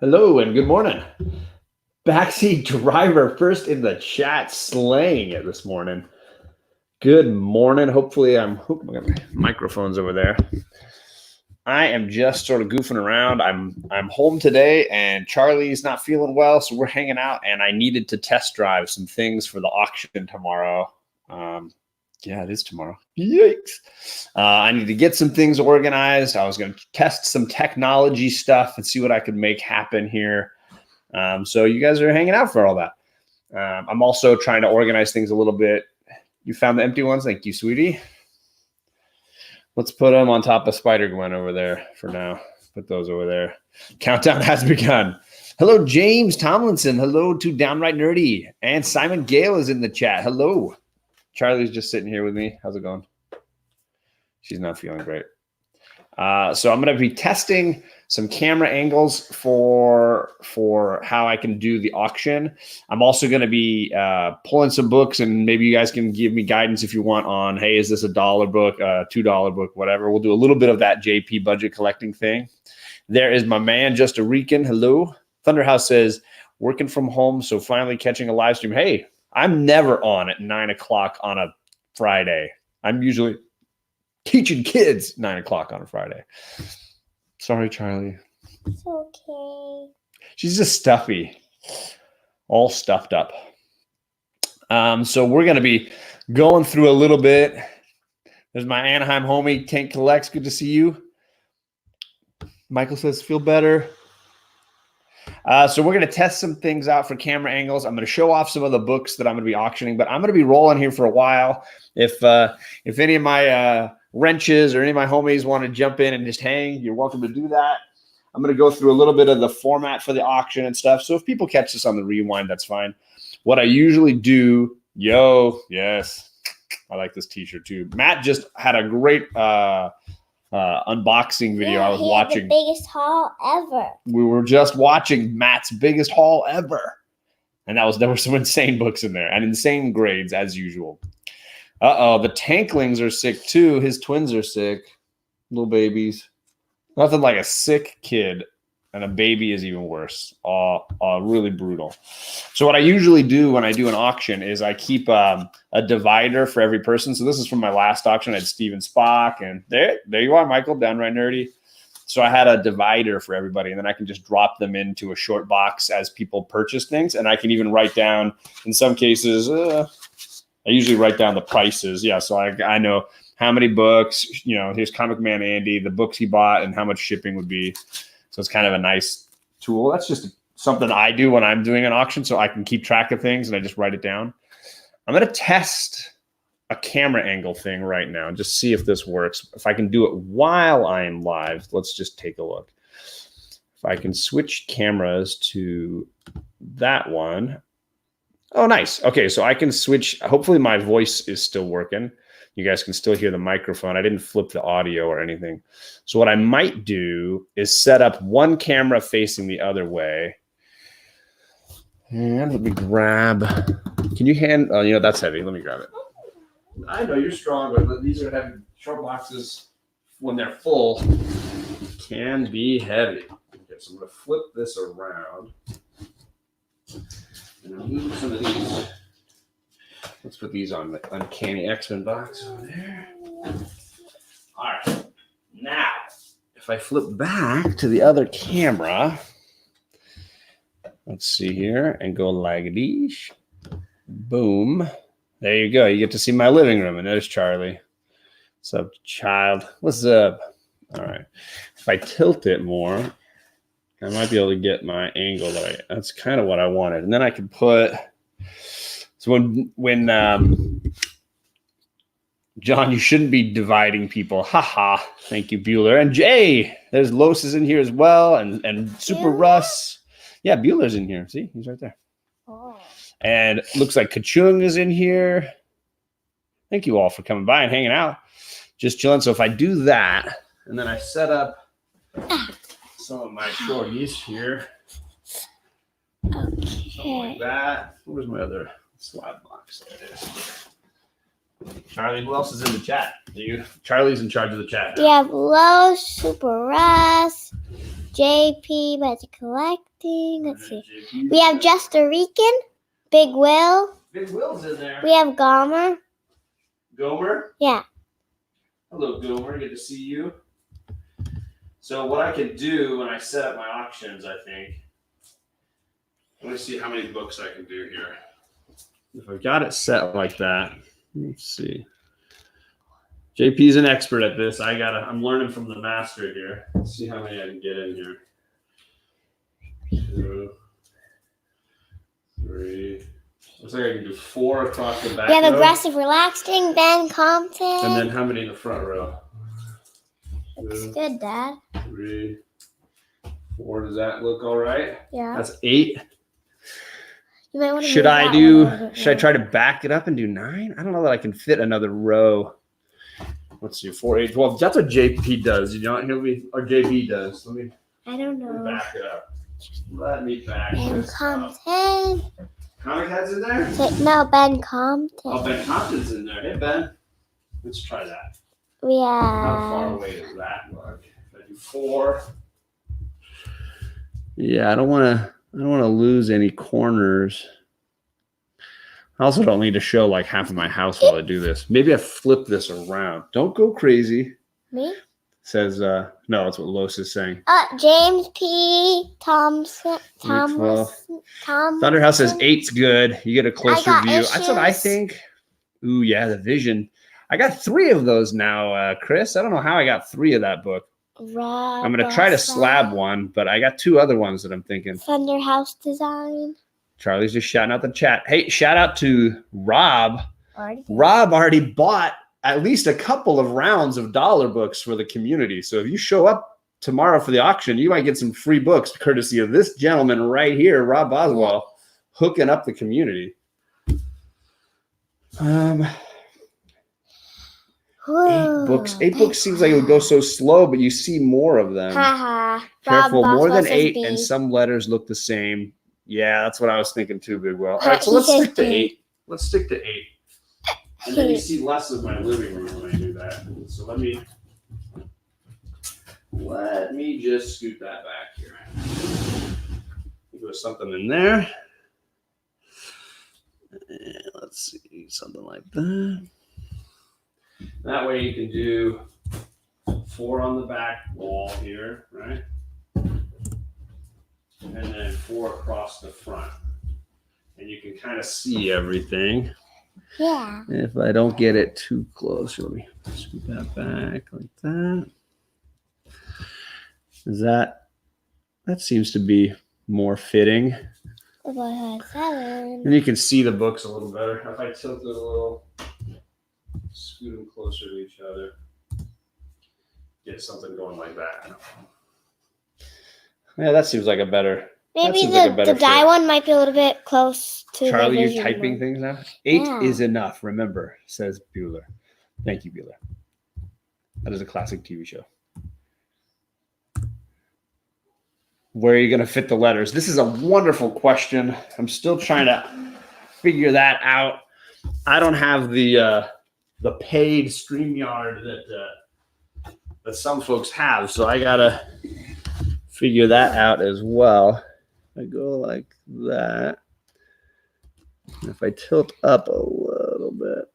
Hello and good morning. Backseat driver first in the chat, slaying it this morning. Good morning. Hopefully, my microphone's over there. I am just sort of goofing around. I'm home today, and Charlie's not feeling well, so we're hanging out. And I needed to test drive some things for the auction tomorrow. Yeah, it is tomorrow. Yikes. I need to get some things organized. I was going to test some technology stuff and see what I could make happen here. So you guys are hanging out for all that. I'm also trying to organize things a little bit. You found the empty ones? Thank you, sweetie. Let's put them on top of Spider-Gwen over there for now. Put those over there. Countdown has begun. Hello, James Tomlinson. Hello to Downright Nerdy. And Simon Gale is in the chat. Hello. Charlie's just sitting here with me. How's it going? She's not feeling great. So I'm going to be testing some camera angles for how I can do the auction. I'm also going to be pulling some books, and maybe you guys can give me guidance if you want on, hey, is this $1 book, $2 book, whatever. We'll do a little bit of that JP budget collecting thing. There is my man, Just a Rican. Hello. Thunderhouse says, working from home, so finally catching a live stream. Hey, I'm never on at 9 o'clock on a Friday. I'm usually teaching kids 9 o'clock on a Friday. Sorry, Charlie. It's okay. She's just stuffy, all stuffed up. So we're going to be going through a little bit. There's my Anaheim homie, Tank Collects. Good to see you. Michael says, feel better. So we're going to test some things out for camera angles. I'm going to show off some of the books that I'm going to be auctioning, but I'm going to be rolling here for a while. If any of my wrenches or any of my homies want to jump in and just hang, you're welcome to do that. I'm going to go through a little bit of the format for the auction and stuff. So if people catch this on the rewind, that's fine. What I usually do, yes, I like this t-shirt too. Matt just had a great unboxing video. Yeah, I was watching. The biggest haul ever. We were just watching Matt's biggest haul ever. And there were some insane books in there and insane grades as usual. The Tanklings are sick too. His twins are sick. Little babies. Nothing like a sick kid. And a baby is even worse. Really brutal. So what I usually do when I do an auction is I keep a divider for every person. So this is from my last auction. I had Steven Spock. And there you are, Michael, Downright Nerdy. So I had a divider for everybody. And then I can just drop them into a short box as people purchase things. And I can even write down, in some cases, I usually write down the prices. Yeah, so I know how many books, here's Comic Man Andy, the books he bought, and how much shipping would be. So it's kind of a nice tool. That's just something I do when I'm doing an auction so I can keep track of things and I just write it down. I'm going to test a camera angle thing right now and just see if this works. If I can do it while I am live, let's just take a look. If I can switch cameras to that one. Oh, nice. Okay, so I can switch. Hopefully my voice is still working. You guys can still hear the microphone. I didn't flip the audio or anything. So what I might do is set up one camera facing the other way. And let me grab. Can you hand? Oh, that's heavy. Let me grab it. I know you're strong, but these are heavy. Short boxes, when they're full, can be heavy. Okay, so I'm going to flip this around. And I'll move some of these. Let's put these on the Uncanny X-Men box over there. All right. Now, if I flip back to the other camera, let's see here, and go like this. Boom. There you go. You get to see my living room, and there's Charlie. What's up, child? What's up? All right. If I tilt it more, I might be able to get my angle right. That's kind of what I wanted. And then I can put... So when John, you shouldn't be dividing people. Haha. Thank you, Bueller. And Jay, there's Los is in here as well, and Super Bueller? Russ. Yeah, Bueller's in here. See, he's right there. Oh. And it looks like Kachung is in here. Thank you all for coming by and hanging out. Just chilling. So if I do that, and then I set up some of my shorties here. Okay. Something like that. Where's my other slide box? There it is. Charlie, who else is in the chat? Charlie's in charge of the chat now. We have Low, Super Russ, JP, Magic Collecting. Let's see. We have Just a Rican, Big Will. Big Will's in there. We have Gomer. Gomer? Yeah. Hello, Gomer. Good to see you. So what I can do when I set up my auctions, I think, let me see how many books I can do here. If I've got it set like that, let's see. JP's an expert at this. I'm learning from the master here. Let's see how many I can get in here. 2, 3. Looks like I can do 4 across the back We have row. Aggressive Relaxing, Ben Compton. And then how many in the front row? Looks 2, good, Dad. 3, 4. Does that look all right? Yeah. That's 8. You might want to Should move I that one a little bit should I more. try to back it up and do 9? I don't know that I can fit another row. Let's see, 4, 8, 12. That's what JP does. You know, or JB does. Let me I don't know. back it up. Let me back Ben this up. Compton. Comic Head's in there? No, Ben Compton. Oh, Ben Compton's in there. Hey, Ben. Let's try that. We How far have. away does that look? If I do 4. Yeah, I don't want to lose any corners. I also don't need to show like half of my house while I do this. Maybe I flip this around. Don't go crazy. Me? Says no, that's what Los is saying. James P. Thompson. Thomas. Thunderhouse says 8's good. You get a closer got view. That's what I issues. think. Ooh, yeah, the vision. I got 3 of those now, Chris. I don't know how I got 3 of that book. I'm gonna try to slab one, but I got 2 other ones that I'm thinking. Thunderhouse Design. Charlie's just shouting out the chat. Hey, shout out to Rob. Already. Rob already bought at least a couple of rounds of dollar books for the community. So if you show up tomorrow for the auction, you might get some free books courtesy of this gentleman right here, Rob Boswell, hooking up the community. 8 books. 8 books seems like it would go so slow, but you see more of them. Haha. Careful, more than Boswell 8, says and B. some letters look the same. Yeah, that's what I was thinking too, Big Will. All Huh, right, so he let's says stick to B. 8. Let's stick to 8. And then you see less of my living room when I do that. So let me just scoot that back here. There's something in there. And let's see, something like that. That way you can do 4 on the back wall here, right? And then 4 across the front. And you can kind of see everything. Yeah. If I don't get it too close, let me scoot that back like that. That seems to be more fitting. About 7. And you can see the books a little better. If I tilt it a little, scoot them closer to each other, get something going like that. Yeah, that seems like a better. Maybe seems like a better the die fit. one might be a little bit close to Charlie, the you're vision typing one. things now? 8 Yeah. is enough, remember, says Bueller. Thank you, Bueller. That is a classic TV show. Where are you going to fit the letters? This is a wonderful question. I'm still trying to figure that out. I don't have the paid StreamYard that some folks have, so I got to figure that out as well. I go like that. And if I tilt up a little bit,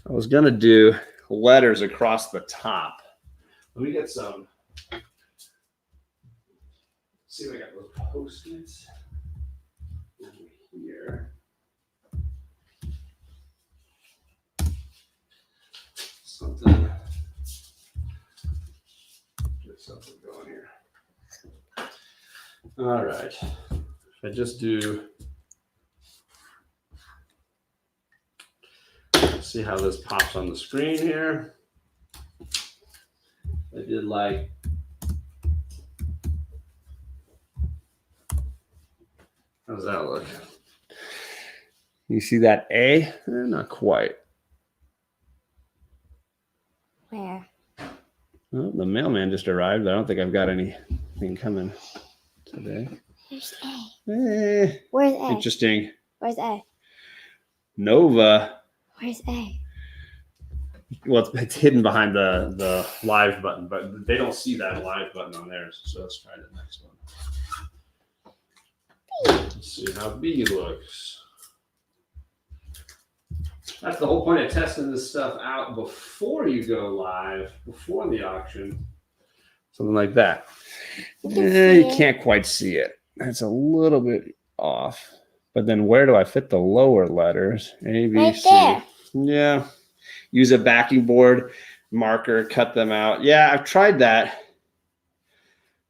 I was going to do letters across the top. Let me get some. See if I got those Post-its over here. Something. Get something going here. All right. If I just do. See how this pops on the screen here. I did like. How does that look? You see that A? Not quite. Where? Well, the mailman just arrived. I don't think I've got anything coming today. There's A. Where's A? Interesting. Where's A? Nova. Where's A? Well, it's hidden behind the live button, but they don't see that live button on theirs. So let's try the next one. Let's see how B looks. That's the whole point of testing this stuff out before you go live, before the auction. Something like that. You can't quite see it. It's a little bit off. But then where do I fit the lower letters? A, B, Right C. there. Yeah. Use a backing board marker, cut them out. Yeah, I've tried that.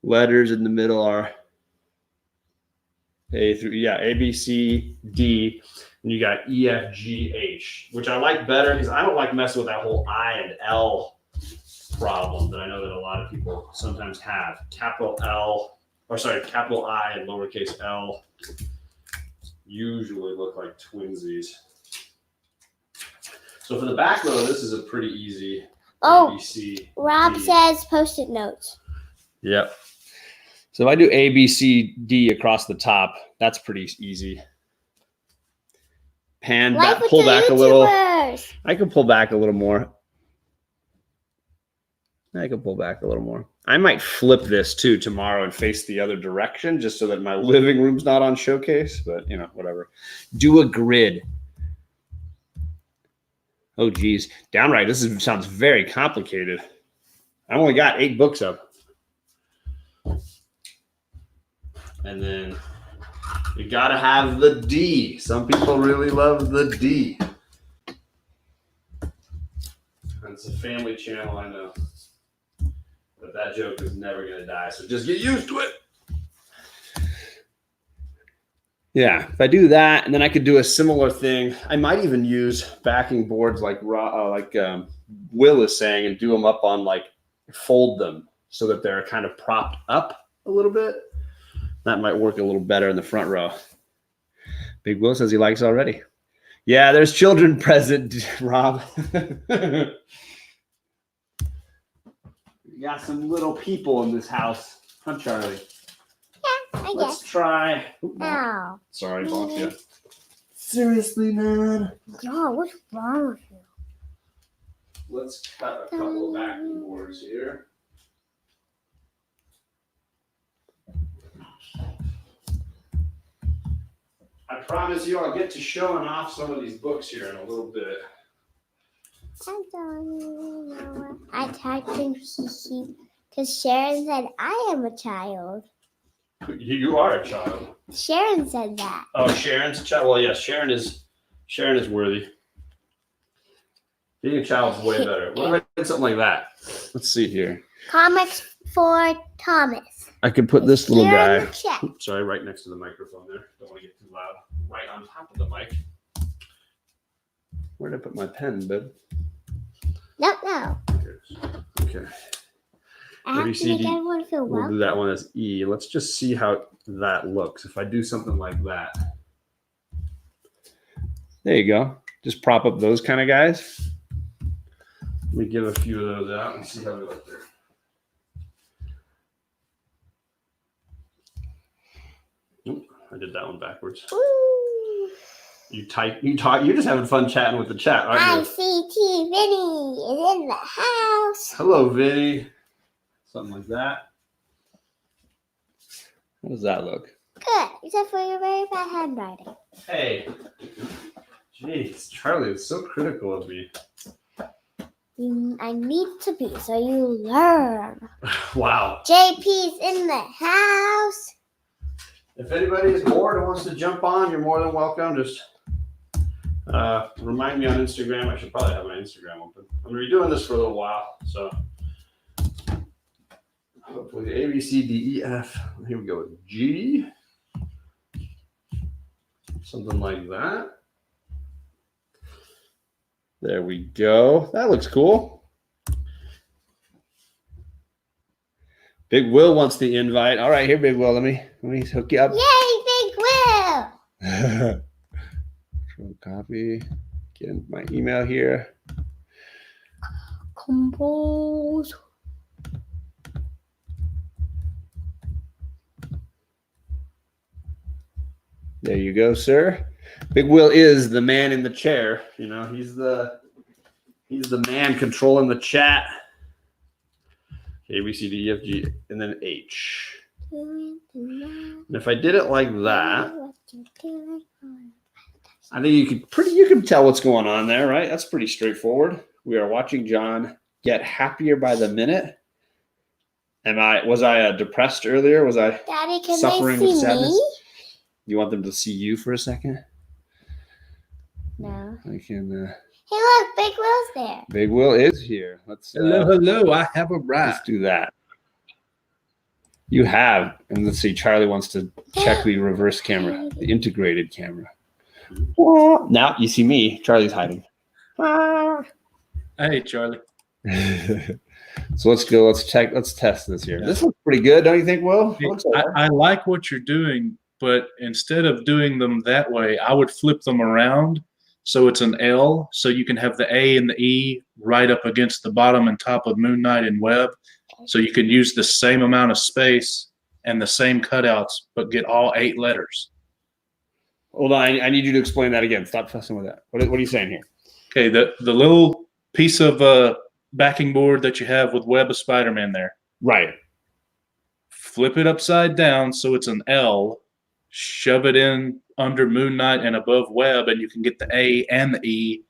Letters in the middle are A, B, C, D. And you got E, F, G, H, which I like better because I don't like messing with that whole I and L problem that I know that a lot of people sometimes have. Capital I and lowercase l usually look like twinsies. So for the back row, this is a pretty easy ABC. Rob says Post-it notes. Yep. So if I do A, B, C, D across the top, that's pretty easy. Pull back a little. I can pull back a little more. I might flip this too tomorrow and face the other direction just so that my living room's not on showcase, but whatever. Do a grid. Oh, geez. Downright, sounds very complicated. I only got 8 books up. And then you got to have the D. Some people really love the D. It's a family channel, I know. But that joke is never going to die, so just get used to it. Yeah, if I do that, and then I could do a similar thing. I might even use backing boards like Will is saying, and do them up on fold them so that they're kind of propped up a little bit. That might work a little better in the front row. Big Will says he likes already. Yeah, there's children present, Rob. We got some little people in this house. Huh, Charlie? Yeah, I guess. Let's try. Ow. Sorry, bonked you. Seriously, man. Yo, what's wrong with you? Let's cut a couple of backing boards here. I promise you I'll get to showing off some of these books here in a little bit. I typed in because Sharon said I am a child. You are a child. Sharon said that. Oh, Sharon's a child. Well, yes, Sharon is worthy. Being a child's way better. What if I did something like that? Let's see here. Comics for Thomas. I could put this little guy. Oops, sorry, right next to the microphone there. Don't want to get too loud. Right on top of the mic. Where did I put my pen, bud? No. Okay. I have to make everyone feel We'll welcome. do that one as E. Let's just see how that looks. If I do something like that. There you go. Just prop up those kind of guys. Let me give a few of those out and see how they look there. Nope, I did that one backwards. Ooh. You talk. You're just having fun chatting with the chat, aren't you? ICT Vinny is in the house. Hello, Vinny. Something like that. How does that look? Good, except for your very bad handwriting. Hey. Jeez, Charlie is so critical of me. I need to be so you learn. Wow. JP's in the house. If anybody is bored and wants to jump on, you're more than welcome. Just remind me on Instagram. I should probably have my Instagram open. I'm going to be doing this for a little while, so hopefully A, B, C, D, E, F. Here we go with G. Something like that. There we go. That looks cool. Big Will wants the invite. All right, here, Big Will. Let me hook you up. Yay, Big Will! Copy. Get my email here. Compose. There you go, sir. Big Will is the man in the chair. You know, he's the He's the man controlling the chat. A, B, C, D, E, F, G, and then H. And if I did it like that, I think you can tell what's going on there, right? That's pretty straightforward. We are watching John get happier by the minute. Was I depressed earlier? Was I Daddy, can suffering they with see sadness? me? You want them to see you for a second? No. I can. Hey, look, Big Will's there. Big Will is here. Hello. I have a right. Let's do that. You have, and let's see. Charlie wants to check the reverse camera, the integrated camera. Now you see me. Charlie's hiding. Hey, Charlie. So let's go. Let's test this here. This looks pretty good, don't you think, Will? I like what you're doing, but instead of doing them that way, I would flip them around so it's an L, so you can have the A and the E right up against the bottom and top of Moon Knight and Web, so you can use the same amount of space and the same cutouts, but get all 8 letters. Hold on. I need you to explain that again. Stop fussing with that. What are you saying here? Okay, the little piece of backing board that you have with Web of Spider-Man there. Right. Flip it upside down so it's an L, shove it in under Moon Knight and above Web, and you can get the A and the E,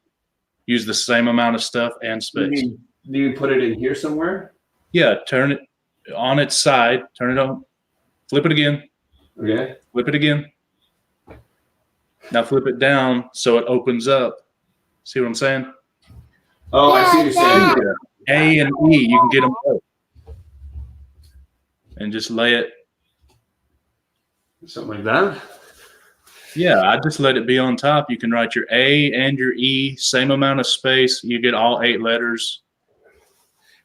use the same amount of stuff and space. Do you put it in here somewhere? Yeah, turn it on its side, turn it on, flip it again, Okay. flip it again. Now flip it down so it opens up. See what I'm saying? Oh, I see what you're saying. A and E, you can get them both. And just lay it. Something like that. Yeah, I just let it be on top. You can write your A and your E, same amount of space. You get all 8 letters.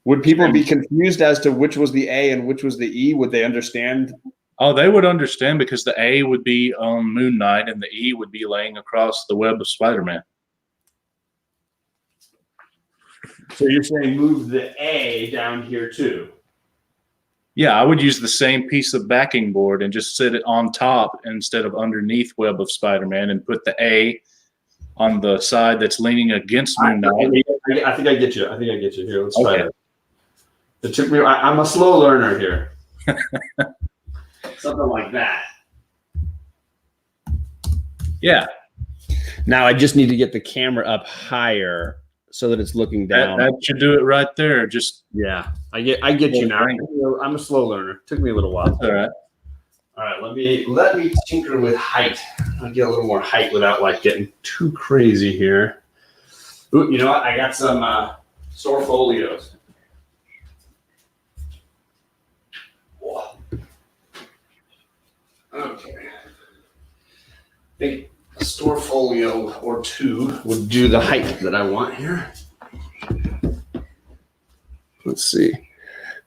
Would people be confused as to which was the A and which was the E? Would they understand? Oh, they would understand because the A would be on Moon Knight and the E would be laying across the Web of Spider-Man. So you're saying move the A down here too? Yeah, I would use the same piece of backing board and just sit it on top instead of underneath Web of Spider-Man and put the A on the side that's leaning against Moon Knight. I think I get you. Here, let's try it. It took me. I'm a slow learner here. Something like that. Yeah. Now I just need to get the camera up higher so that it's looking down. That should do it right there. Just yeah, I get you now. I'm a slow learner. Took me a little while. all right. All right, let me tinker with height. I'll get a little more height without like getting too crazy here. Ooh, you know what? I got some store folios. Okay. I think a store folio or two would do the height that I want here. Let's see.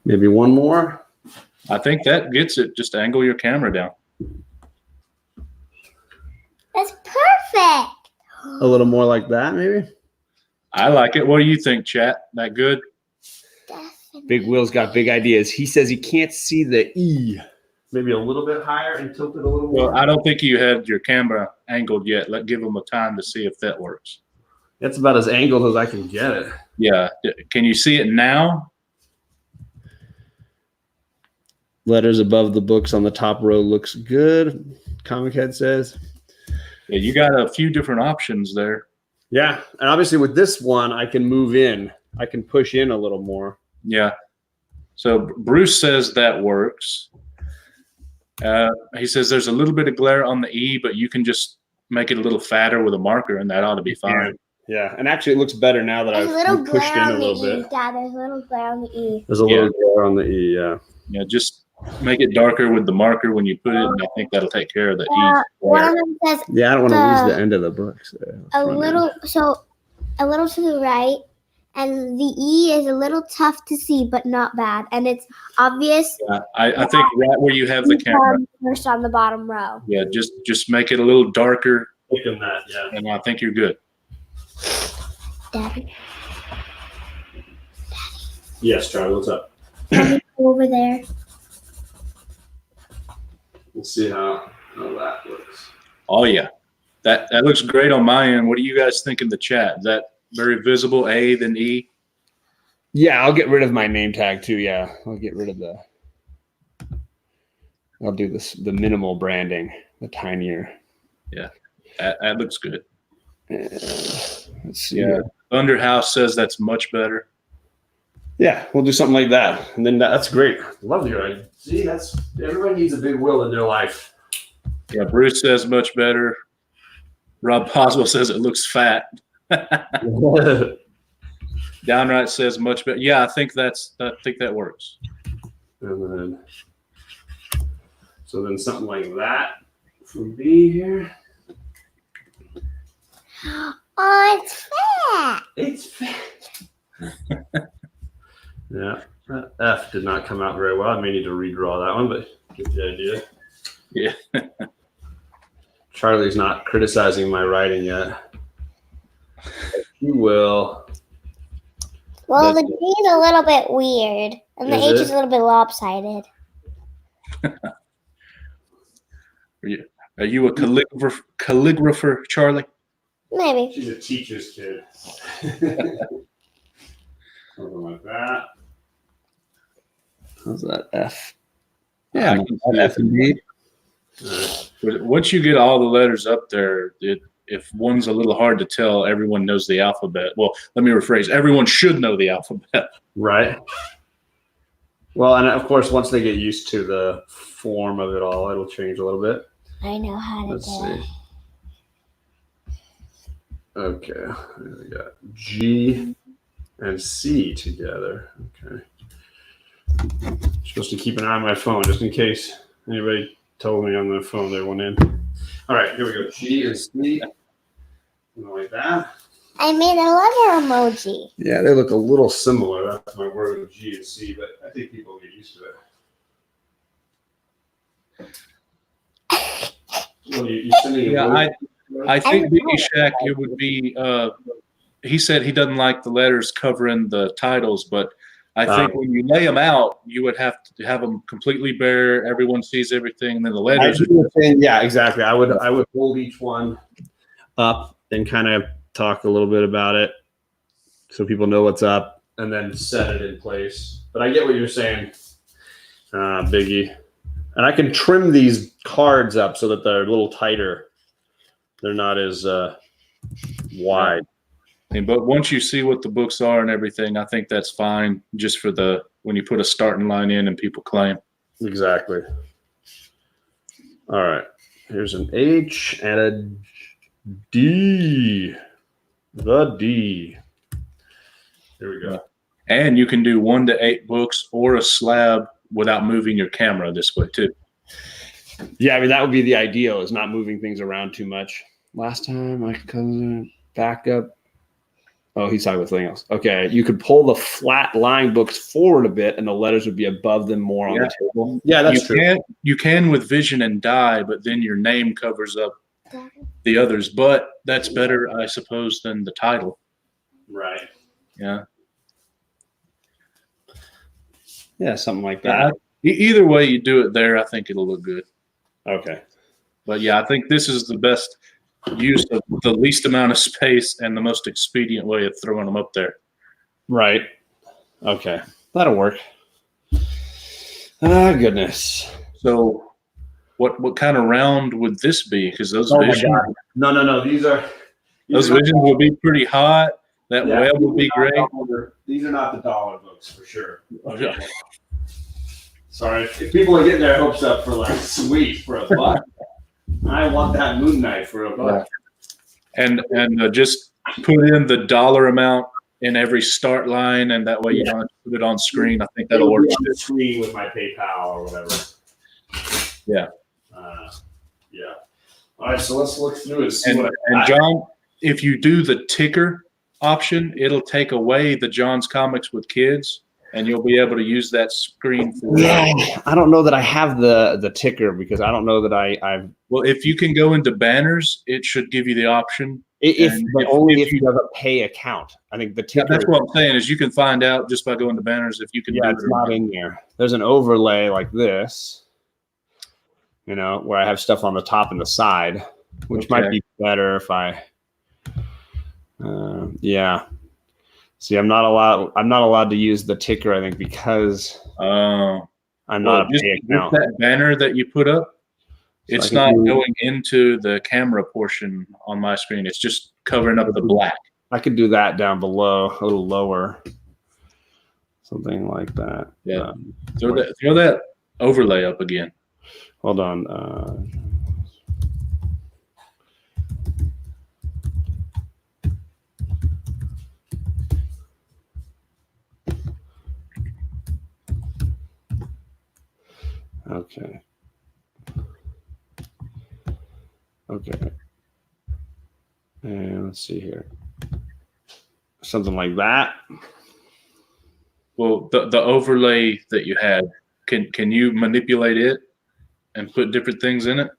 Maybe one more. I think that gets it. Just angle your camera down. That's perfect. A little more like that, maybe. I like it. What do you think, chat? That good? Definitely. Big Will's got big ideas. He says he can't see the E. Maybe a little bit higher and tilt it a little more. Well, I don't think you had your camera angled yet. Give them a time to see if that works. That's about as angled as I can get it. Yeah. Can you see it now? Letters above the books on the top row looks good. Comic Head says. Yeah, you got a few different options there. Yeah, and obviously with this one, I can move in. I can push in a little more. Yeah. So Bruce says that works. He says there's a little bit of glare on the E, but you can just make it a little fatter with a marker, and that ought to be fine. Yeah, and actually it looks better now that There's a I've little pushed glare in a on the little E, bit. Dad. There's a little glare on the E. There's a little glare on the E, yeah. Yeah, just make it darker with the marker when you put it, and I think that'll take care of the E. One of them says Yeah, I don't want to lose the end of the books. a little to the right, and the E is a little tough to see, but not bad, and it's obvious. Yeah, I think right where you have the camera. First on the bottom row. Yeah, just make it a little darker, Than that, yeah. and I think you're good. Daddy, Yes, Charlie, what's up? Daddy, go over there. Let's see how that looks. Oh yeah, that looks great on my end. What do you guys think in the chat? Is that very visible, A, then E. Yeah, I'll get rid of my name tag too. Yeah, I'll get rid of I'll do the minimal branding, the tinier. That looks good. Let's see. Yeah. Underhouse says that's much better. Yeah, we'll do something like that, and then that's great. Love your idea. See, that's everybody needs a big will in their life. Yeah, Bruce says much better. Rob Boswell says it looks fat. Downright says much better. Yeah, I think that works. And then something like that from B here. Oh, it's fat. It's fat. Yeah, that F did not come out very well. I may need to redraw that one, but get the idea. Yeah. Charlie's not criticizing my writing yet. He will. Well, the G is a little bit weird, and the Is H it? is a little bit lopsided. Are you a calligrapher, Charlie? Maybe. She's a teacher's kid. Something like that. How's that F? Yeah, I can see F and B. But once you get all the letters up there, if one's a little hard to tell, everyone knows the alphabet. Well, let me rephrase. Everyone should know the alphabet. Right. Well, and of course, once they get used to the form of it all, it'll change a little bit. I know how to Let's do it. see. Okay, we got G and C together. Okay. Supposed to keep an eye on my phone just in case anybody told me on the phone they went in. All right, here we go. G and C. Something like that. I made a letter emoji. Yeah, they look a little similar. That's my word with G and C, but I think people will get used to it. Well, you sending Yeah, I think Biggie Shack, it would be, he said he doesn't like the letters covering the titles, but I think when you lay them out, you would have to have them completely bare. Everyone sees everything, and then the letters. Yeah, exactly. I would hold each one up and kind of talk a little bit about it so people know what's up, and then set it in place. But I get what you're saying, Biggie. And I can trim these cards up so that they're a little tighter. They're not as wide. But once you see what the books are and everything, I think that's fine. Just for when you put a starting line in and people claim. Exactly. All right. Here's an H and a D. The D. Here we go. And you can do 1 to 8 books or a slab without moving your camera this way too. Yeah, I mean, that would be the ideal, is not moving things around too much. Last time my cousin back up. Oh, he's talking about something else. Okay, you could pull the flat line books forward a bit and the letters would be above them more on the table. Yeah, that's true. You can with Vision and Die, but then your name covers up the others. But that's better, I suppose, than the title. Right. Yeah. Yeah, something like that. Either way you do it there, I think it'll look good. Okay. But yeah, I think this is the best use of the least amount of space and the most expedient way of throwing them up there. Right. Okay. That'll work. Ah, goodness. So what kind of round would this be? Because those Oh my visions, God. No. These visions will be pretty hot. That web will be great. These are not the dollar books for sure. Okay. Sorry. If people are getting their hopes up for like sweet for $1, I want that Moon Knight for $1. And just put in the dollar amount in every start line, and that way you don't have to put it on screen. I think that'll work. On the screen with my PayPal or whatever. Yeah. Yeah. All right, so let's look through and see And John, if you do the ticker option, it'll take away the John's Comics with Kids, and you'll be able to use that screen for. Yeah, I don't know that I have the ticker because I don't know that I've. Well, if you can go into banners, it should give you the option. Only if you have a pay account. I think the ticker. That's what I'm saying is you can find out just by going to banners if you can. Yeah, do it's it or not in there. There's an overlay like this, where I have stuff on the top and the side, which might be better if I Yeah. See, I'm not allowed to use the ticker, I think, because I'm not a just pay account. that banner that you put up, So it's not going into the camera portion on my screen. It's just covering up the black. I could do that down below, a little lower, something like that. Yeah. Throw that overlay up again. Hold on. Okay. Okay. And let's see here. Something like that. Well, the overlay that you had, can you manipulate it and put different things in it?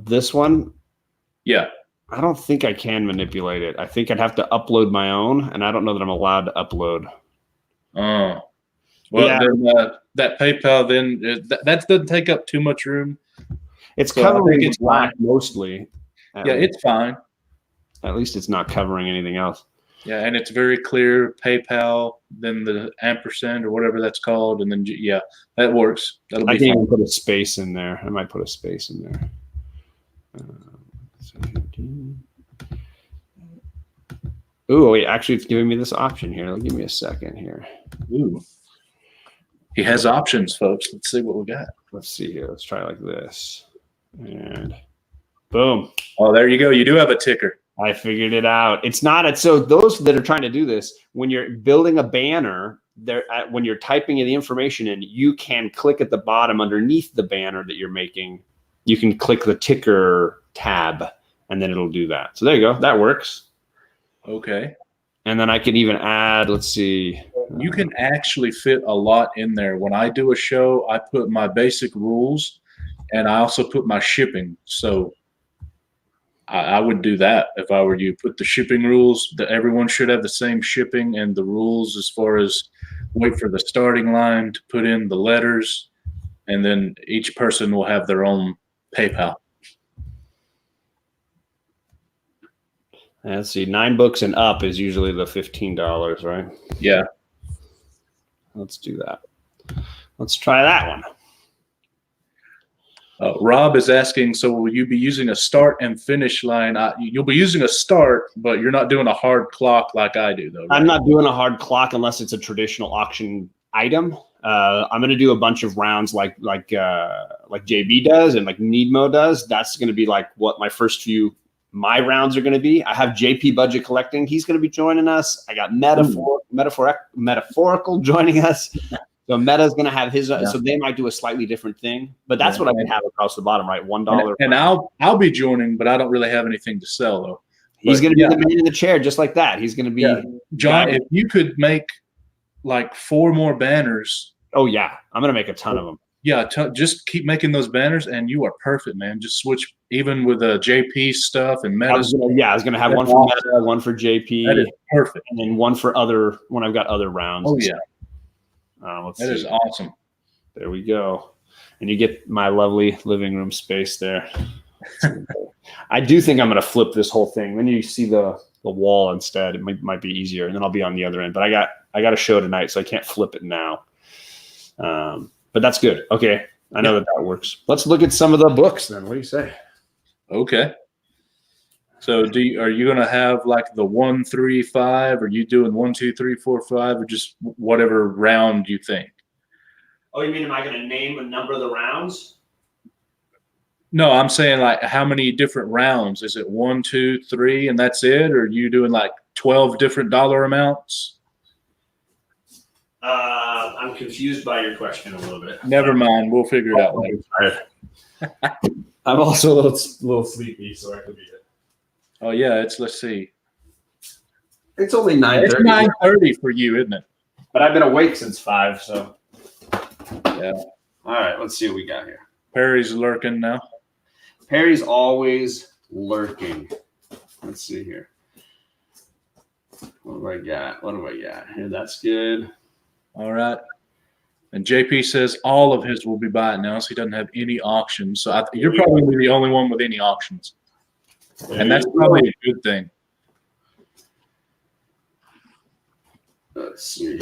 This one? Yeah. I don't think I can manipulate it. I think I'd have to upload my own, and I don't know that I'm allowed to upload. Oh. Well, Yeah. then that PayPal, then that doesn't take up too much room. It's So I covering think it's black fine. mostly. Yeah, it's fine. At least it's not covering anything else. Yeah, and it's very clear. PayPal, then the ampersand or whatever that's called, and then yeah, that works. That'll I be can fine. even put a space in there. I might put a space in there. Oh wait, actually, it's giving me this option here. Give me a second here. Ooh. He has options, folks. Let's see what we got. Let's see here. Let's try like this, and boom. Oh, there you go. You do have a ticker. I figured it out. It's not so those that are trying to do this, when you're building a banner, when you're typing the information in, you can click at the bottom underneath the banner that you're making. You can click the ticker tab, and then it'll do that. So there you go. That works. Okay. And then I can even add. Let's see. You can actually fit a lot in there. When I do a show, I put my basic rules, and I also put my shipping. So I would do that if I were you. Put the shipping rules that everyone should have the same shipping, and the rules as far as wait for the starting line to put in the letters, and then each person will have their own PayPal. Let's see. 9 books and up is usually the $15, right? Yeah. Let's do that. Let's try that one. Rob is asking, so will you be using a start and finish line? You'll be using a start, but you're not doing a hard clock like I do, though. Right? I'm not doing a hard clock unless it's a traditional auction item. I'm going to do a bunch of rounds like JB does and like Needmo does. That's going to be like what my first few my rounds are going to be. I have JP Budget Collecting. He's going to be joining us. I got Metaphorical joining us. So Meta's going to have his, so they might do a slightly different thing, but that's what I can have across the bottom, right? $1. And I'll be joining, but I don't really have anything to sell though. He's going to be the man in the chair, just like that. He's going to be John. If you could make like 4 more banners. Oh yeah, I'm going to make a ton of them. Yeah, just keep making those banners, and you are perfect, man. Just switch even with JP stuff and Meta. I was going to have one for Meta, one for JP. That is perfect, and then one for other when I've got other rounds. Oh yeah. That is awesome. There we go. And you get my lovely living room space there. I do think I'm going to flip this whole thing. Then you see the wall instead. It might be easier, and then I'll be on the other end. But I got a show tonight, so I can't flip it now. But that's good. Okay, I know that works. Let's look at some of the books then. What do you say? Okay. So are you going to have like the 1, 3, 5? Are you doing 1, 2, 3, 4, 5, or just whatever round you think? Oh, you mean am I going to name a number of the rounds? No, I'm saying like how many different rounds? Is it 1, 2, 3, and that's it? Or are you doing like 12 different dollar amounts? I'm confused by your question a little bit. Never mind. We'll figure it out later. I'm also a little sleepy, so I could be it. Oh yeah, let's see. It's only 9:30. It's 9:30 for you, isn't it? But I've been awake since 5, so yeah. All right, let's see what we got here. Perry's lurking now. Perry's always lurking. Let's see here. What do I got? Here, that's good. All right. And JP says all of his will be by now, so he doesn't have any auctions. So you're probably the only one with any auctions. And that's probably a good thing. Let's see.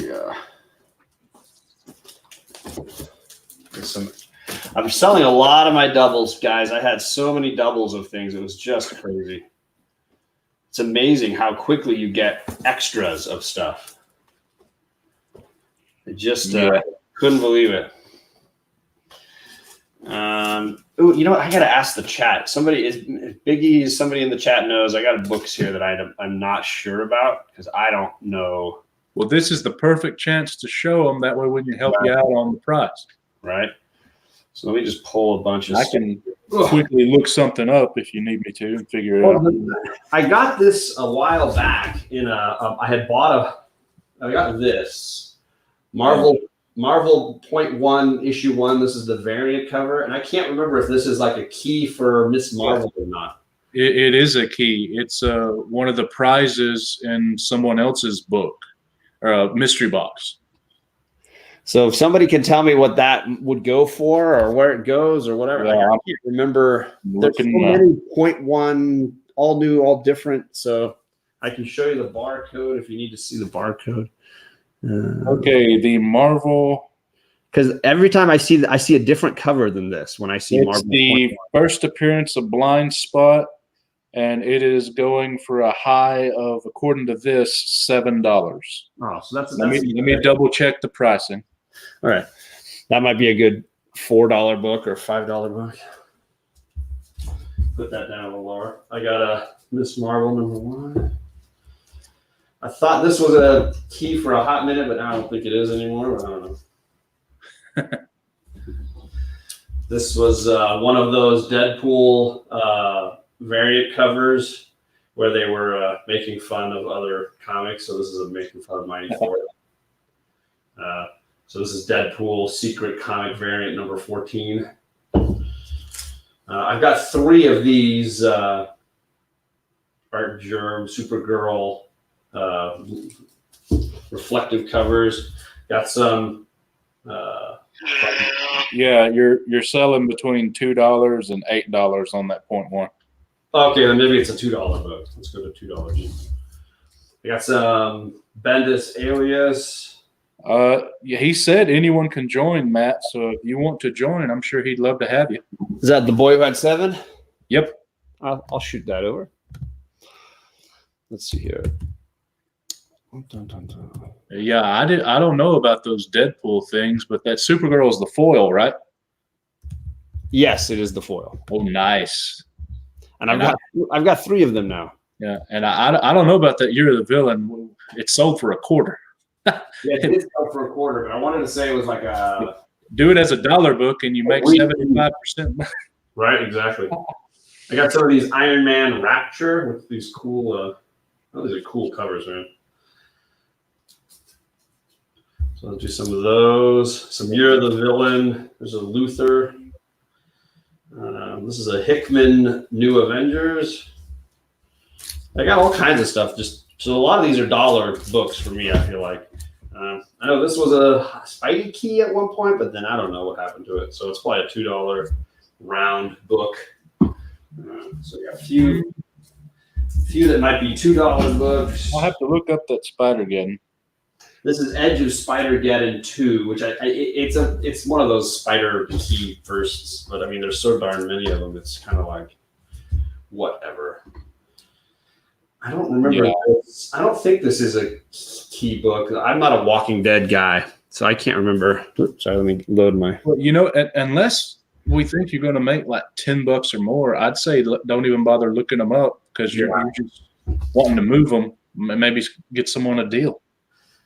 I'm selling a lot of my doubles, guys. I had so many doubles of things. It was just crazy. It's amazing how quickly you get extras of stuff. I just couldn't believe it. Ooh, you know what? I gotta ask the chat. Somebody is Biggie. Somebody in the chat knows. I got books here that I'm not sure about because I don't know. Well, this is the perfect chance to show them. That way we can help you out on the price. Right. So let me just pull a bunch of. I can quickly look something up if you need me to and figure it out. I got this a while back in I got this Marvel 0.1 issue 1. This is the variant cover, and I can't remember if this is like a key for Miss Marvel or not. It is a key. It's one of the prizes in someone else's book, or mystery box. So if somebody can tell me what that would go for or where it goes or whatever, Yeah, I can't remember. There's so many 0.1, all new, all different. So I can show you the barcode if you need to see the barcode. Okay, the Marvel. Because every time I see a different cover than this when I see It's Marvel. the first appearance of Blind Spot, and it is going for a high of, according to this, $7. Oh, so that's Let me double check the pricing. All right. That might be a good $4 book or $5 book. Put that down a little lower. I got a Miss Marvel #1. I thought this was a key for a hot minute, but I don't think it is anymore. But I don't know. This was one of those Deadpool variant covers where they were making fun of other comics. So this is a making fun of Mighty Thor. So this is Deadpool secret comic variant number 14. I've got 3 of these Art Germ, Supergirl reflective covers. Got some. Yeah, you're selling between $2 and $8 on that 0.1. Okay, then maybe it's a $2 book. Let's go to $2. I got some Bendis Alias. Yeah, he said anyone can join, Matt. So if you want to join, I'm sure he'd love to have you. Is that the boy who had 7? Yep. I'll shoot that over. Let's see here. Yeah, I don't know about those Deadpool things, but that Supergirl is the foil, right? Yes, it is the foil. Oh, nice. And I've got 3 of them now. Yeah, and I don't know about that. You're the villain. It's sold for $0.25. Yeah, it did sell for $0.25, but I wanted to say it was like a. Do it as a $1 book, and you make 75%. Right, exactly. I got some of these Iron Man Rapture with these cool. These are cool covers, man. So I'll do some of those. Some Year of the Villain. There's a Luthor. This is a Hickman New Avengers. I got all kinds of stuff. So a lot of these are $1 books for me, I feel like. I know this was a Spidey key at one point, but then I don't know what happened to it. So it's probably a $2 round book. So we got a few that might be $2 books. I'll have to look up that Spider-Geddon. This is Edge of Spider-Geddon 2, which it's one of those Spider key firsts, but I mean there's so darn many of them. It's kind of like whatever. I don't remember. Yeah. I don't think this is a key book. I'm not a Walking Dead guy, so I can't remember. Oops, sorry, let me load my. Well, unless we think you're going to make like $10 or more, I'd say don't even bother looking them up because you're just wanting to move them. Maybe get someone a deal.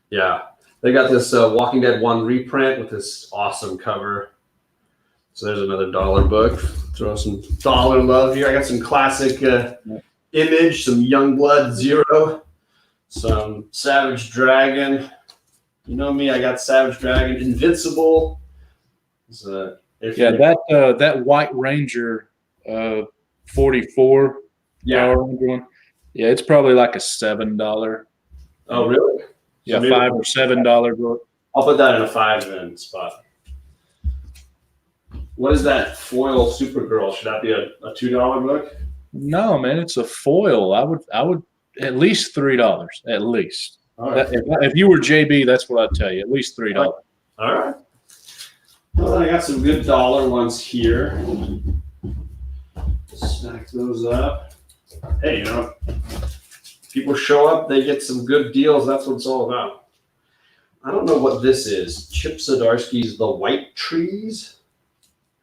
Yeah, they got this Walking Dead 1 reprint with this awesome cover. So there's another $1 book. Throw some dollar love here. I got some classic Image, some Youngblood Zero, some Savage Dragon. You know me, I got Savage Dragon, Invincible. That White Ranger 44 Power Ranger one. Yeah, it's probably like a $7. Oh, really? Yeah, so $5 or $7 book. I'll put that in a 5 then spot. What is that foil Supergirl? Should that be a $2 book? No, man, it's a foil. I would at least $3 at least. All right. If you were JB, that's what I'd tell you. At least $3. All right. Well, I got some good dollar ones here. Stack those up. Hey, people show up, they get some good deals. That's what it's all about. I don't know what this is. Chip Zdarsky's The White Trees.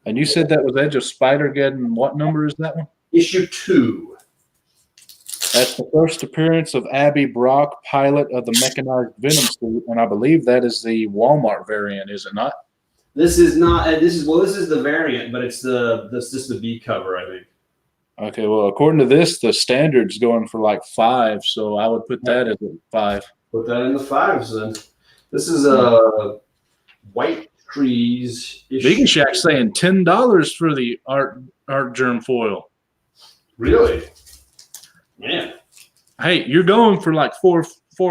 And you said that was Edge of Spider-Geddon. What number is that one? Issue 2. That's the first appearance of Abby Brock, pilot of the mechanized Venom suit, and I believe that is the Walmart variant, is it not? This is not. This is the variant, but it's just the B cover, I think. Okay, well, according to this, the standard's going for like 5, so I would put that as a 5. Put that in the 5s then. This is a White Trees issue. Vegan Shack saying $10 for the art germ foil. Really? Man. Hey, you're going for like four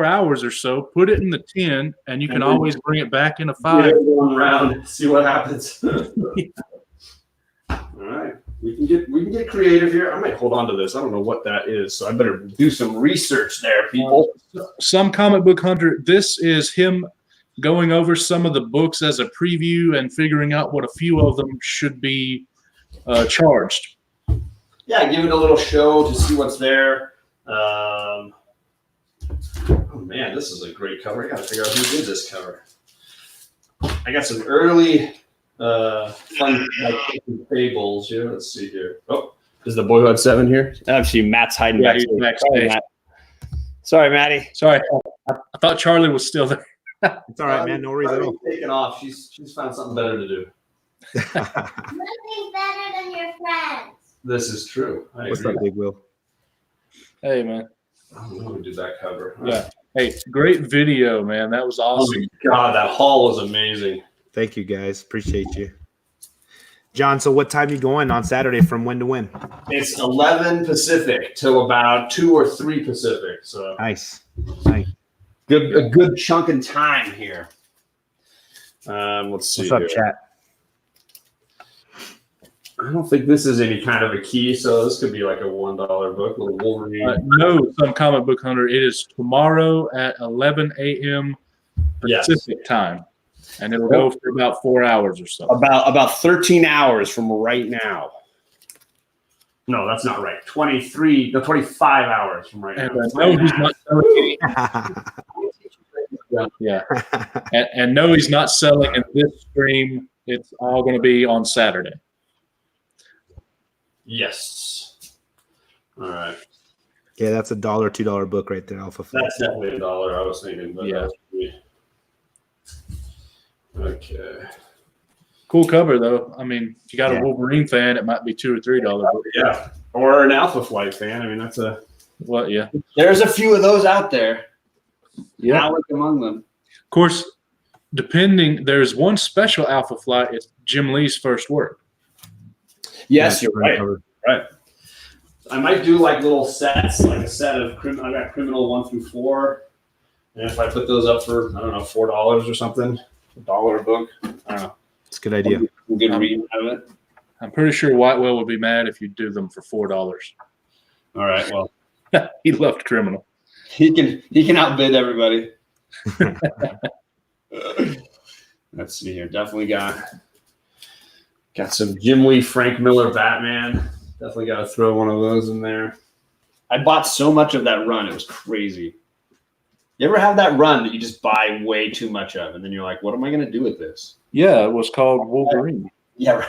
hours or so. Put it in the 10, and you can always bring it back in a 5. Get it going around, see what happens. All right. We can get creative here. I might hold on to this. I don't know what that is, so I better do some research there, people. Some comic book hunter, this is him going over some of the books as a preview and figuring out what a few of them should be charged. Yeah, give it a little show to see what's there. Oh man, this is a great cover. I gotta figure out who did this cover. I got some early fun fables here. Let's see here. Oh, is the Boyhood 7 here? Actually, Matt's hiding Yeah, backstage. he's backstage. Sorry, Matt. Sorry, Matty. Sorry, I thought Charlie was still there. It's all right, man. No worries at all. Taking off. She's found something better to do. Nothing better than your friends. This is true. I What's agree. up, Big Will? Hey, man. I don't know who did that cover. Yeah. Hey, great video, man. That was Oh awesome. my God, that haul was amazing. Thank you, guys. Appreciate you. John, so what time you going on Saturday from when to when? It's 11 Pacific till about 2 or 3 Pacific. So Nice. Nice. a good chunk of time here. Let's see. What's up, here. chat? I don't think this is any kind of a key, so this could be like a $1 book, little Wolverine. No, some comic book hunter. It is tomorrow at 11 a.m. Yes. Pacific time, and it'll go for about 4 hours or so. About 13 hours from right now. No, that's not right. 25 hours from right And now. no, he's not selling. Yeah, and no, he's not selling in this stream. It's all going to be on Saturday. Yes. All right. Yeah, that's $1, $2 book right there, Alpha Flight. That's definitely $1. I was thinking, but Yeah. Okay. Cool cover though. I mean, if you got Yeah. a Wolverine fan, it might be $2 or $3. Yeah. Or an Alpha Flight fan. I mean, that's a. Well, yeah, There's a few of those out there. yeah. Alec among them. Of course, there's one special Alpha Flight. It's Jim Lee's first work. Yes, Yeah, you're right. cover. Right. I might do like little sets, like a set of I got Criminal 1 through 4, and if I put those up for $4 or something, $1 a book. I don't know. It's a good idea. Some good reading out of it. I'm pretty sure Whitewell would be mad if you do them for $4. All right. Well, He loved Criminal. he can outbid everybody. Let's see here. Definitely got some Jim Lee, Frank Miller, Batman. Definitely got to throw one of those in there. I bought so much of that run; it was crazy. You ever have that run that you just buy way too much of, and then you're like, "What am I going to do with this?" Yeah, it was called Wolverine. Yeah.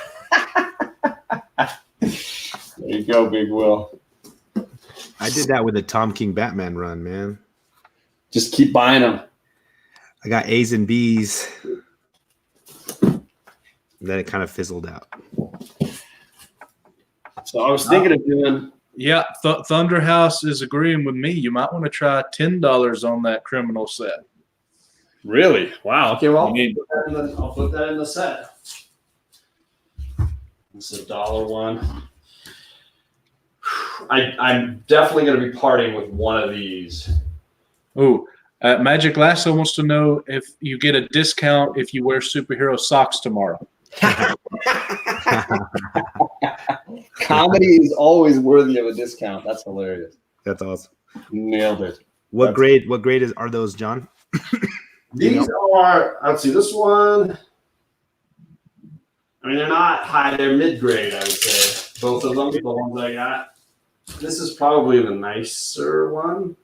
There you go, Big Will. I did that with the Tom King Batman run, man. Just keep buying them. I got A's and B's. And then it kind of fizzled out. So I was thinking of doing. Yeah, Thunderhouse is agreeing with me. You might want to try $10 on that Criminal set. Really? Wow. Okay. Well, You need- I'll put that in the set. It's $1 one. I'm definitely going to be parting with one of these. Oh, Magic Lasso wants to know if you get a discount if you wear superhero socks tomorrow. Comedy is always worthy of a discount. That's hilarious. That's awesome. Nailed it. What grade are those, John? These are, let's see, this one, I mean, they're not high, they're mid-grade, I would say. Both of them, the ones I got. This is probably the nicer one.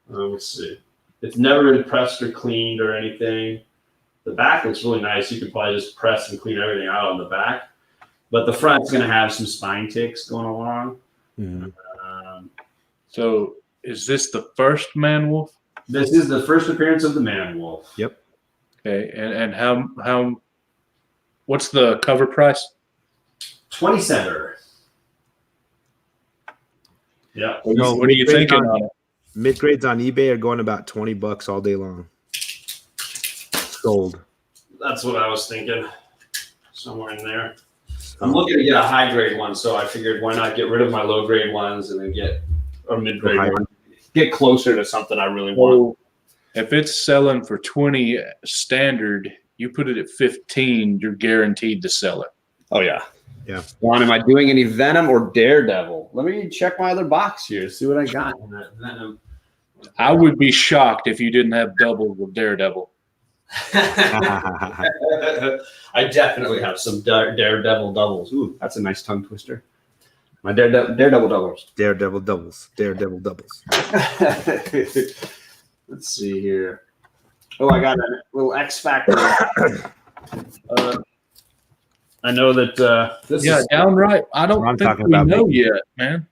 Let's see. It's never been pressed or cleaned or anything. The back looks really nice. You could probably just press and clean everything out on the back. But the front's going to have some spine ticks going along. Mhm. So is this the first Man Wolf? This is the first appearance of the Man Wolf. Yep. Okay, and how what's the cover price? 20 center. Yeah. No, What are you mid-grade thinking on it? Mid grades on eBay are going about $20 all day long. Sold. That's what I was thinking. Somewhere in there. I'm looking to get a high grade one, so I figured why not get rid of my low grade ones and then get a mid grade High- one. Get closer to something I really want. So if it's selling for 20 standard, you put it at 15, you're guaranteed to sell it. Oh yeah. Yeah. Juan, am I doing any Venom or Daredevil? Let me check my other box here, see what I got in that Venom. I would be shocked if you didn't have doubles with Daredevil. I definitely have some Daredevil doubles. Ooh, that's a nice tongue twister. My Daredevil doubles. Daredevil doubles. Daredevil doubles. Let's see here. Oh, I got a little X Factor. I know that this Yeah, is. downright. I I'm don't think talking we about know me. yet, man.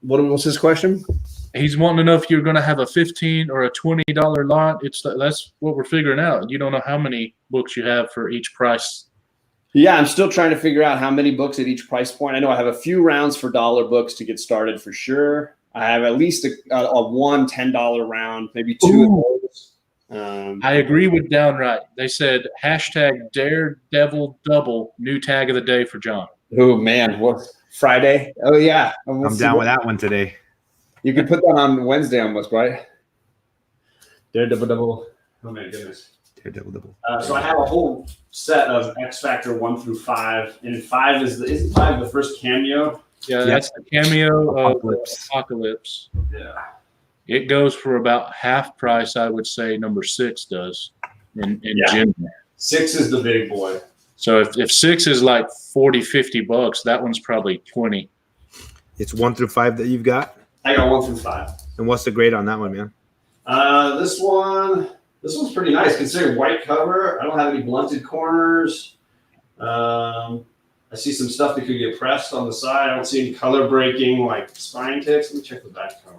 What was his question? He's wanting to know if you're going to have a $15 or a $20 lot. That's what we're figuring out. You don't know how many books you have for each price. Yeah, I'm still trying to figure out how many books at each price point. I know I have a few rounds for dollar books to get started for sure. I have at least a one $10 round, maybe two Ooh. of those. I agree with Downright. They said hashtag Daredevil double, new tag of the day for John. Oh man, what Friday? Oh yeah, I'm down with that one today. You could put that on Wednesday almost, right? Daredevil double. Oh my goodness. Daredevil double. So I have a whole set of X Factor 1 through 5, and 5 isn't 5 the first cameo? Yeah, Yep. that's the cameo Apocalypse. of Apocalypse. Yeah. It goes for about half price, I would say number 6 does in Yeah. gym. 6 is the big boy. So if 6 is like 40, $50, that one's probably 20. It's 1 through 5 that you've got. I got 1 through 5. And what's the grade on that one, man? This one's pretty nice considering white cover. I don't have any blunted corners. I see some stuff that could get pressed on the side. I don't see any color breaking like spine ticks. Let me check the back cover.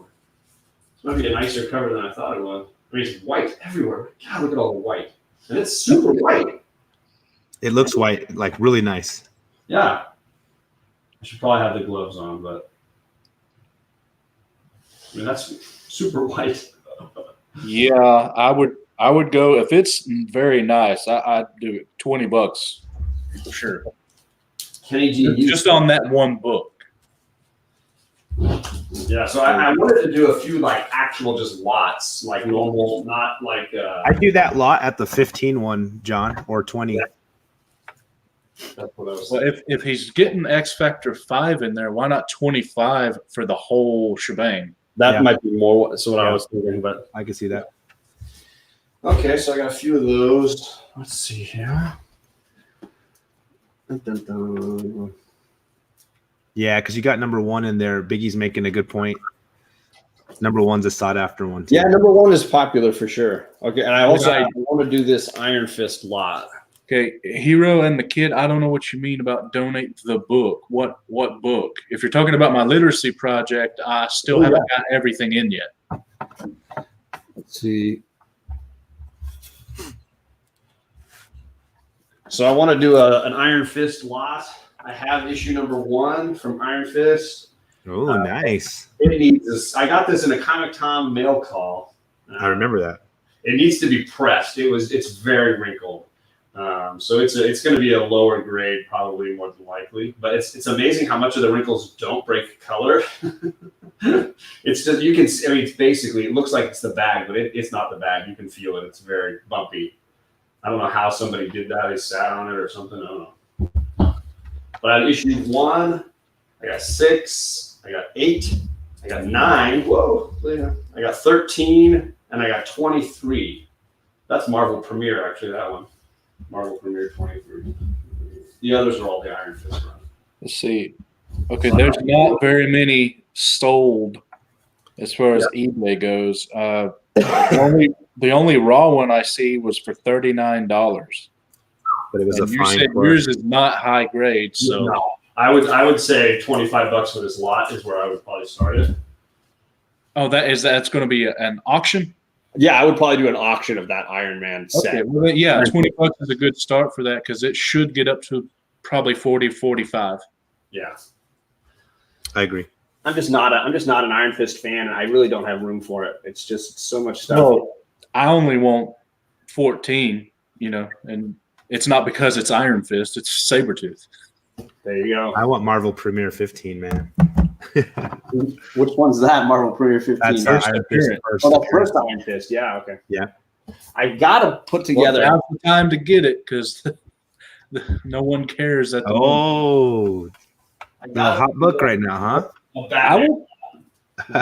This might be a nicer cover than I thought it was. I mean, it's white everywhere. God, look at all the white. And it's super white. It looks white, like really nice. Yeah. I should probably have the gloves on, but I mean, that's super white. Yeah, I would go if it's very nice. I'd do it $20 for sure. Kenny G. Just on that one book. Yeah, so I wanted to do a few like actual just lots, like normal, not like I do that lot at the 15 one, John, or 20. that's what I was Well, if he's getting X Factor 5 in there, why not 25 for the whole shebang? That Yeah. might be more what I Yeah. was thinking, but I can see that. okay, so I got a few of those. Let's see here. Dun, dun, dun. Yeah, because you got number 1 in there. Biggie's making a good point. Number 1's a sought after one. Too. Yeah, number 1 is popular for sure. Okay, and I also Right. want to do this Iron Fist lot. Okay, Hero and the Kid, I don't know what you mean about donate the book. What book? If you're talking about my literacy project, I still haven't got everything in yet. Let's see. So I want to do an Iron Fist lot. I have issue number 1 from Iron Fist. Oh, nice. It needs this. I got this in a Comic Tom mail call. I remember that. It needs to be pressed. It's very wrinkled. So it's going to be a lower grade, probably more than likely. But it's amazing how much of the wrinkles don't break color. It's just you can. I mean, it's basically it looks like it's the bag, but it's not the bag. You can feel it. It's very bumpy. I don't know how somebody did that. They sat on it or something. I don't know. But I issued 1. I got 6. I got 8. I got 9. Whoa. I got 13, and I got 23. That's Marvel Premiere, actually, that one. Marvel Premiere 23. The others are all the Iron Fist runs. Let's see. Okay, there's not very many sold as far as eBay goes. The only raw one I see was for $39. But it was And a you fine said for yours is not high grade, so No, I would say $25 for this lot is where I would probably start it. that's going to be an auction. Yeah, I would probably do an auction of that Iron Man set. Okay, well, then, yeah, $20 is a good start for that because it should get up to probably 40, 45. Yeah. I agree. I'm just not an Iron Fist fan, and I really don't have room for it. It's just so much stuff. Well, I only want 14, and it's not because it's Iron Fist, it's Sabretooth. There you go. I want Marvel Premiere 15, man. Which one's that? Marvel Premiere 15. That's Iron Fist first. Oh, the first Iron Fist. Yeah. Okay. Yeah. I gotta put together. Well, now's the time to get it because no one cares at the moment. Hot book right now, huh? I will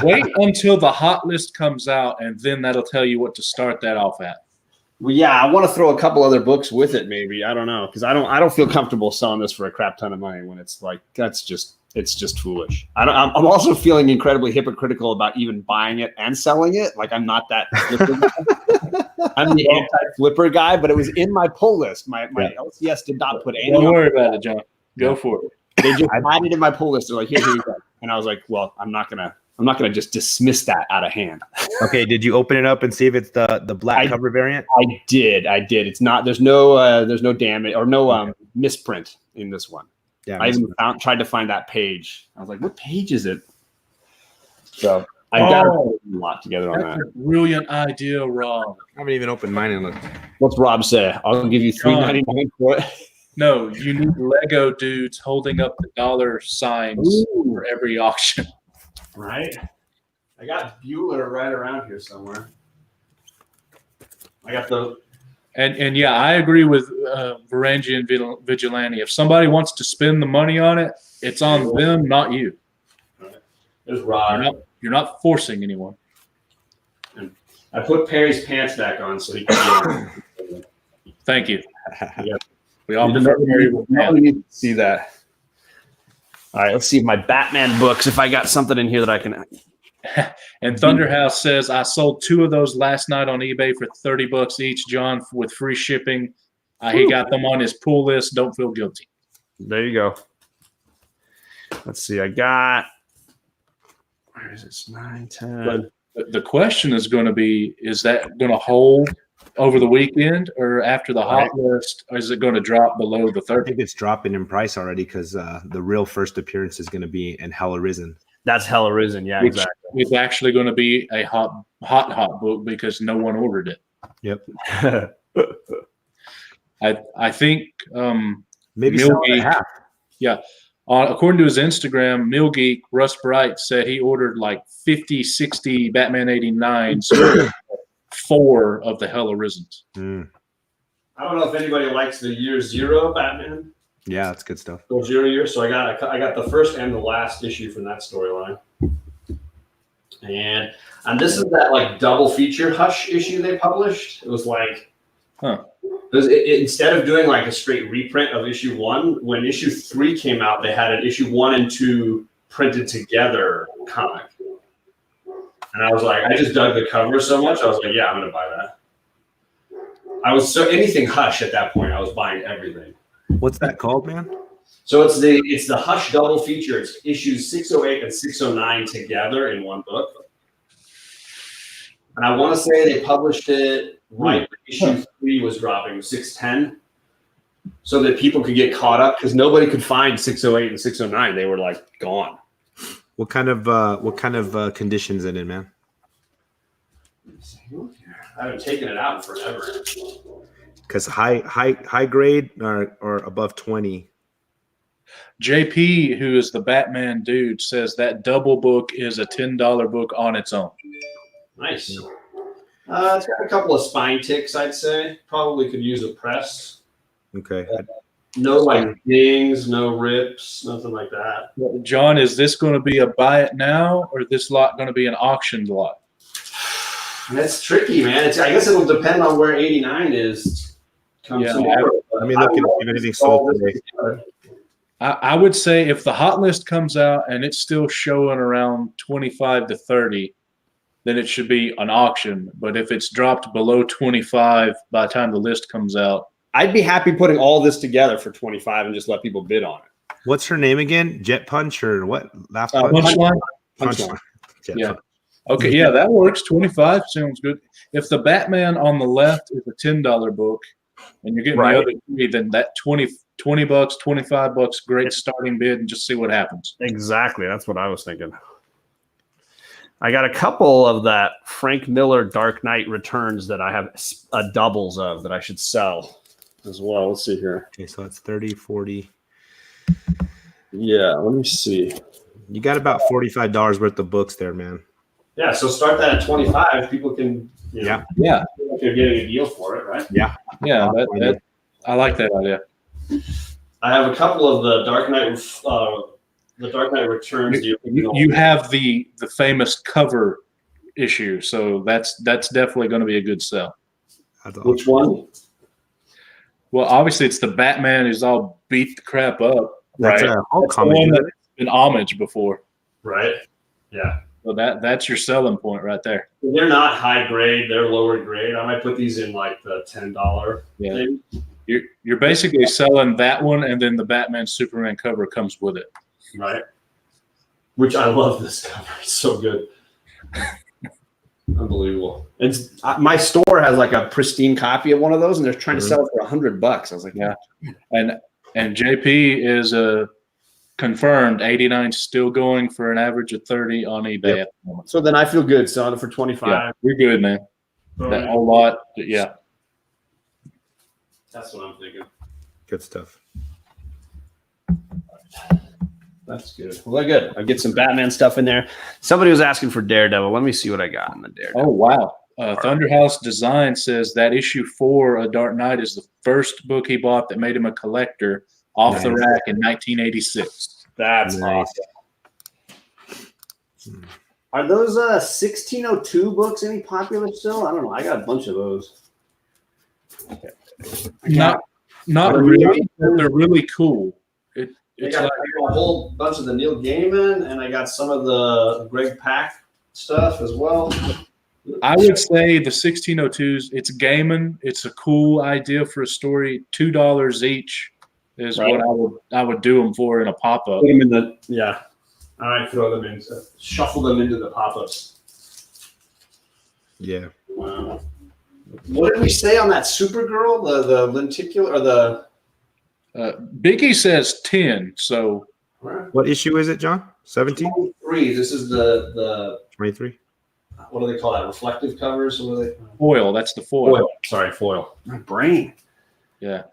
wait until the hot list comes out, and then that'll tell you what to start that off at. Well, yeah, I want to throw a couple other books with it, maybe. I don't know, because I don't feel comfortable selling this for a crap ton of money when it's like it's just foolish. I'm also feeling incredibly hypocritical about even buying it and selling it. Like I'm not that flipper guy. I'm the anti-flipper guy, but it was in my pull list. My LCS did not put any. Don't worry about it, John. Go for it. They just had it in my pull list. They're like, here you go. And I was like, well, I'm not gonna just dismiss that out of hand. Okay, did you open it up and see if it's the black cover variant? I did. It's not. There's no damage or no misprint in this one. Yeah, I even tried to find that page. I was like, what page is it? So I got a lot together on That's that. a brilliant idea, Rob. I haven't even opened mine and looked. What's Rob say? I'll give you $3.99 for it. No, you need Lego dudes holding up the dollar signs for every auction. Right? I got Bueller right around here somewhere. I got the. And yeah, I agree with Varangian Vigilante. If somebody wants to spend the money on it, it's on them, not you. There's Rob. You're not forcing anyone. I put Perry's pants back on so he can. Thank you. Yeah. We all prefer Perry with pants. need to see that. All right, let's see my Batman books. If I got something in here that I can. And Thunderhouse says, I sold 2 of those last night on eBay for $30 each, John, with free shipping. He got them on his pull list. Don't feel guilty. There you go. Let's see. I got. Where is it? 9, 10. The question is going to be, is that going to hold over the weekend or after the hot list? Or is it going to drop below the I 30? think it's dropping in price already because the real first appearance is going to be in Hell Arisen. That's Hell Arisen. Yeah, Which is actually going to be a hot book because no one ordered it. Yep. I think Maybe Mill sell it Geek- at half. Yeah. According to his Instagram, Mill Geek, Russ Bright said he ordered like 50, 60 Batman 89s, 4 of the Hell Arisens. I don't know if anybody likes the Year Zero Batman. Yeah, that's good stuff. Or 0 year. So I got the first and the last issue from that storyline. And this is that like double feature Hush issue they published. It was like, instead of doing like a straight reprint of issue 1, when issue 3 came out, they had an issue 1 and 2 printed together comic. And I was like, I just dug the cover so much. I was like, yeah, I'm gonna buy that. I was so anything Hush at that point. I was buying everything. What's that called, man? So it's the Hush double feature. It's issues 608 and 609 together in one book. And I want to say they published it right when issue 3 was dropping, 610, so that people could get caught up because nobody could find 608 and 609. They were like gone. What kind of conditions it in, man? I haven't taken it out in forever. Because high grade or above 20. JP, who is the Batman dude, says that double book is a $10 book on its own. Nice. It's got a couple of spine ticks, I'd say. Probably could use a press. Okay. No like dings, no rips, nothing like that. John, is this going to be a buy it now, or this lot going to be an auctioned lot? That's tricky, man. I guess it'll depend on where 89 is. Yeah. Tomorrow. Let me look at if anything sold today. I would say if the hot list comes out and it's still showing around 25 to 30, then it should be an auction. But if it's dropped below 25 by the time the list comes out, I'd be happy putting all this together for 25 and just let people bid on it. What's her name again? Jet Punch or what? Laugh Uh, Punch? punchline. Punchline. Jet Yeah. Punch. Okay, yeah, that works. 25 sounds good. If the Batman on the left is a $10 book and you're getting Right. the other three, then that 20 bucks, 25 bucks, great starting bid, and just see what happens. Exactly. That's what I was thinking. I got a couple of that Frank Miller Dark Knight Returns that I have doubles of that I should sell as well. Let's see here. Okay, so that's 30, 40. Yeah, let me see. You got about $45 worth of books there, man. Yeah, so start that at 25. People can, Yeah. Yeah, feel like they're getting a deal for it, right? yeah, I like that idea. I have a couple of the Dark Knight Returns. You have the famous cover issue, so that's definitely going to be a good sell. That's awesome. Which one? Well, obviously it's the Batman who's all beat the crap up, That's right? a Hulk That's the one comic. that's been homage before, Right. Yeah. so that's your selling point right there. They're not high grade. They're lower grade. I might put these in like the $10 Yeah. thing. You're basically selling that one, and then the Batman Superman cover comes with it. Right. Which I love this cover. It's so good. Unbelievable. And my store has like a pristine copy of one of those, and they're trying to sell it for $100. I was like, Yeah. And JP is confirmed 89 still going for an average of 30 on eBay at the moment. So then I feel good selling it for 25. Yeah, you're good, man. That whole lot, yeah. That's what I'm thinking. Good stuff. That's good. Well, they're good. I'll get some Batman stuff in there. Somebody was asking for Daredevil. Let me see what I got in the Daredevil. Oh, wow. Thunderhouse Design says that issue 4, A Dark Knight, is the first book he bought that made him a collector off the Nice. rack in 1986. That's Nice. awesome. Are those 1602 books any popular still? I don't know. I got a bunch of those. Not Are they really, but they're really cool. I It's got like, a whole bunch of the Neil Gaiman, and I got some of the Greg Pak stuff as well. I would say the 1602s, it's Gaiman. It's a cool idea for a story. $2 each is Right. what I would do them for in a pop-up. Put them in the All right, throw them in. Shuffle them into the pop-ups. Yeah. Wow. What did we say on that Supergirl? The lenticular or the Biggie says 10, so What issue is it, John? 17? 23. This is the 23? what do they call that? Reflective covers? What are they? foil, that's the foil. Foil. Sorry, foil. My brain. Yeah.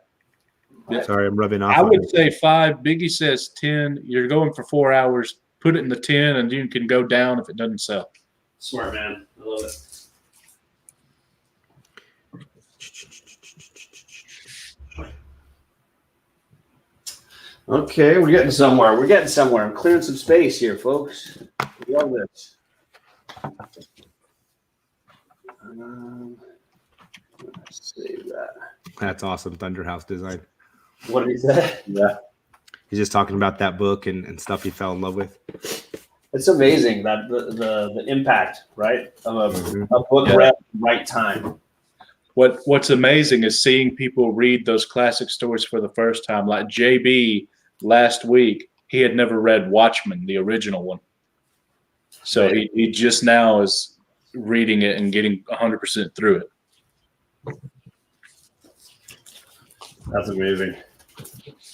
Sorry, I'm rubbing off. I on would it. say 5. Biggie says 10. You're going for 4 hours. Put it in the 10, and you can go down if it doesn't sell. Smart man. I love it. Okay, we're getting somewhere. We're getting somewhere. I'm clearing some space here, folks. Love this. Let's save that. That's awesome. Thunderhouse Design. What did he say? Yeah. He's just talking about that book and stuff he fell in love with. It's amazing that the impact, right, of Mhm. a book Yeah. read at the right time. What's amazing is seeing people read those classic stories for the first time. Like JB last week, he had never read Watchmen, the original one. So he just now is reading it and getting 100% through it. That's amazing.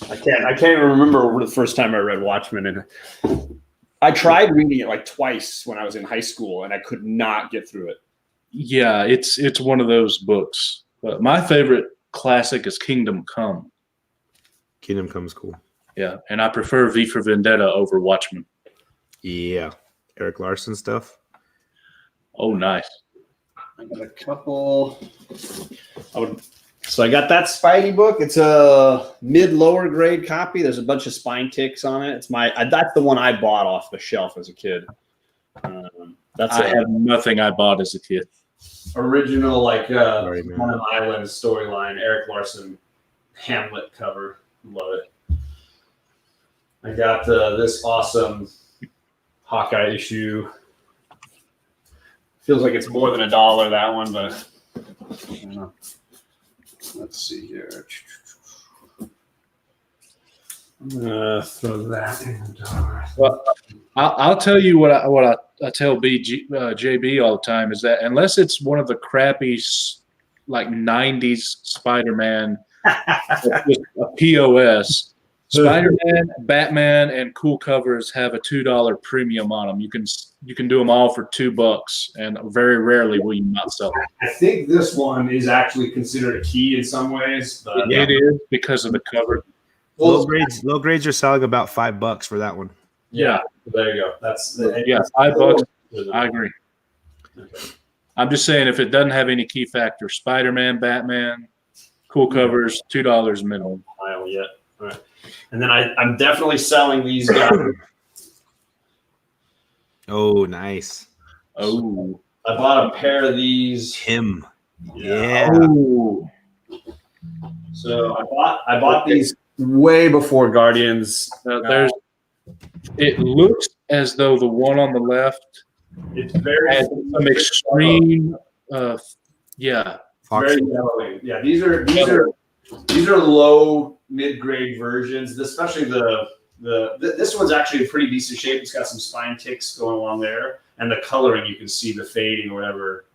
I can't even remember the first time I read Watchmen, and I tried reading it like twice when I was in high school, and I could not get through it. Yeah, it's one of those books. But my favorite classic is Kingdom Come. Kingdom Come's cool. Yeah, and I prefer V for Vendetta over Watchmen. Yeah. Eric Larson stuff. Oh, nice. I got a couple. I would So I got that Spidey book. It's a mid-lower grade copy. There's a bunch of spine ticks on it. That's the one I bought off the shelf as a kid. That's I have nothing I bought as a kid. original Sorry, man. on an island storyline. Eric Larson Hamlet cover. Love it. I got this awesome Hawkeye issue. Feels like it's more than $1, that one, but I don't know. Let's see here. I'm gonna throw that in the door. Well, I'll tell you what I tell JB all the time is that unless it's one of the crappy like 90s Spider-Man, just a POS, Spider-Man, Batman, and cool covers have a $2 premium on them. You can do them all for $2, and very rarely will you not sell them. I think this one is actually considered a key in some ways, but It is because of the cover. Low grades are selling about $5 for that one. yeah, there you go. That's Yeah, $5. I I agree. Okay. I'm just saying if it doesn't have any key factor, Spider-Man, Batman, cool covers, $2 minimum. Pile yet. All right. And then I'm definitely selling these guys. Oh, nice. Oh. I bought a pair of these. Him. Yeah. Yeah. Ooh. So I bought these way before Guardians. It looks as though the one on the left It's very has some extreme, yeah. Fox. very yellowing. Yeah, these are low mid-grade versions. Especially this one's actually in pretty decent shape. It's got some spine ticks going along there, and the coloring you can see the fading or whatever.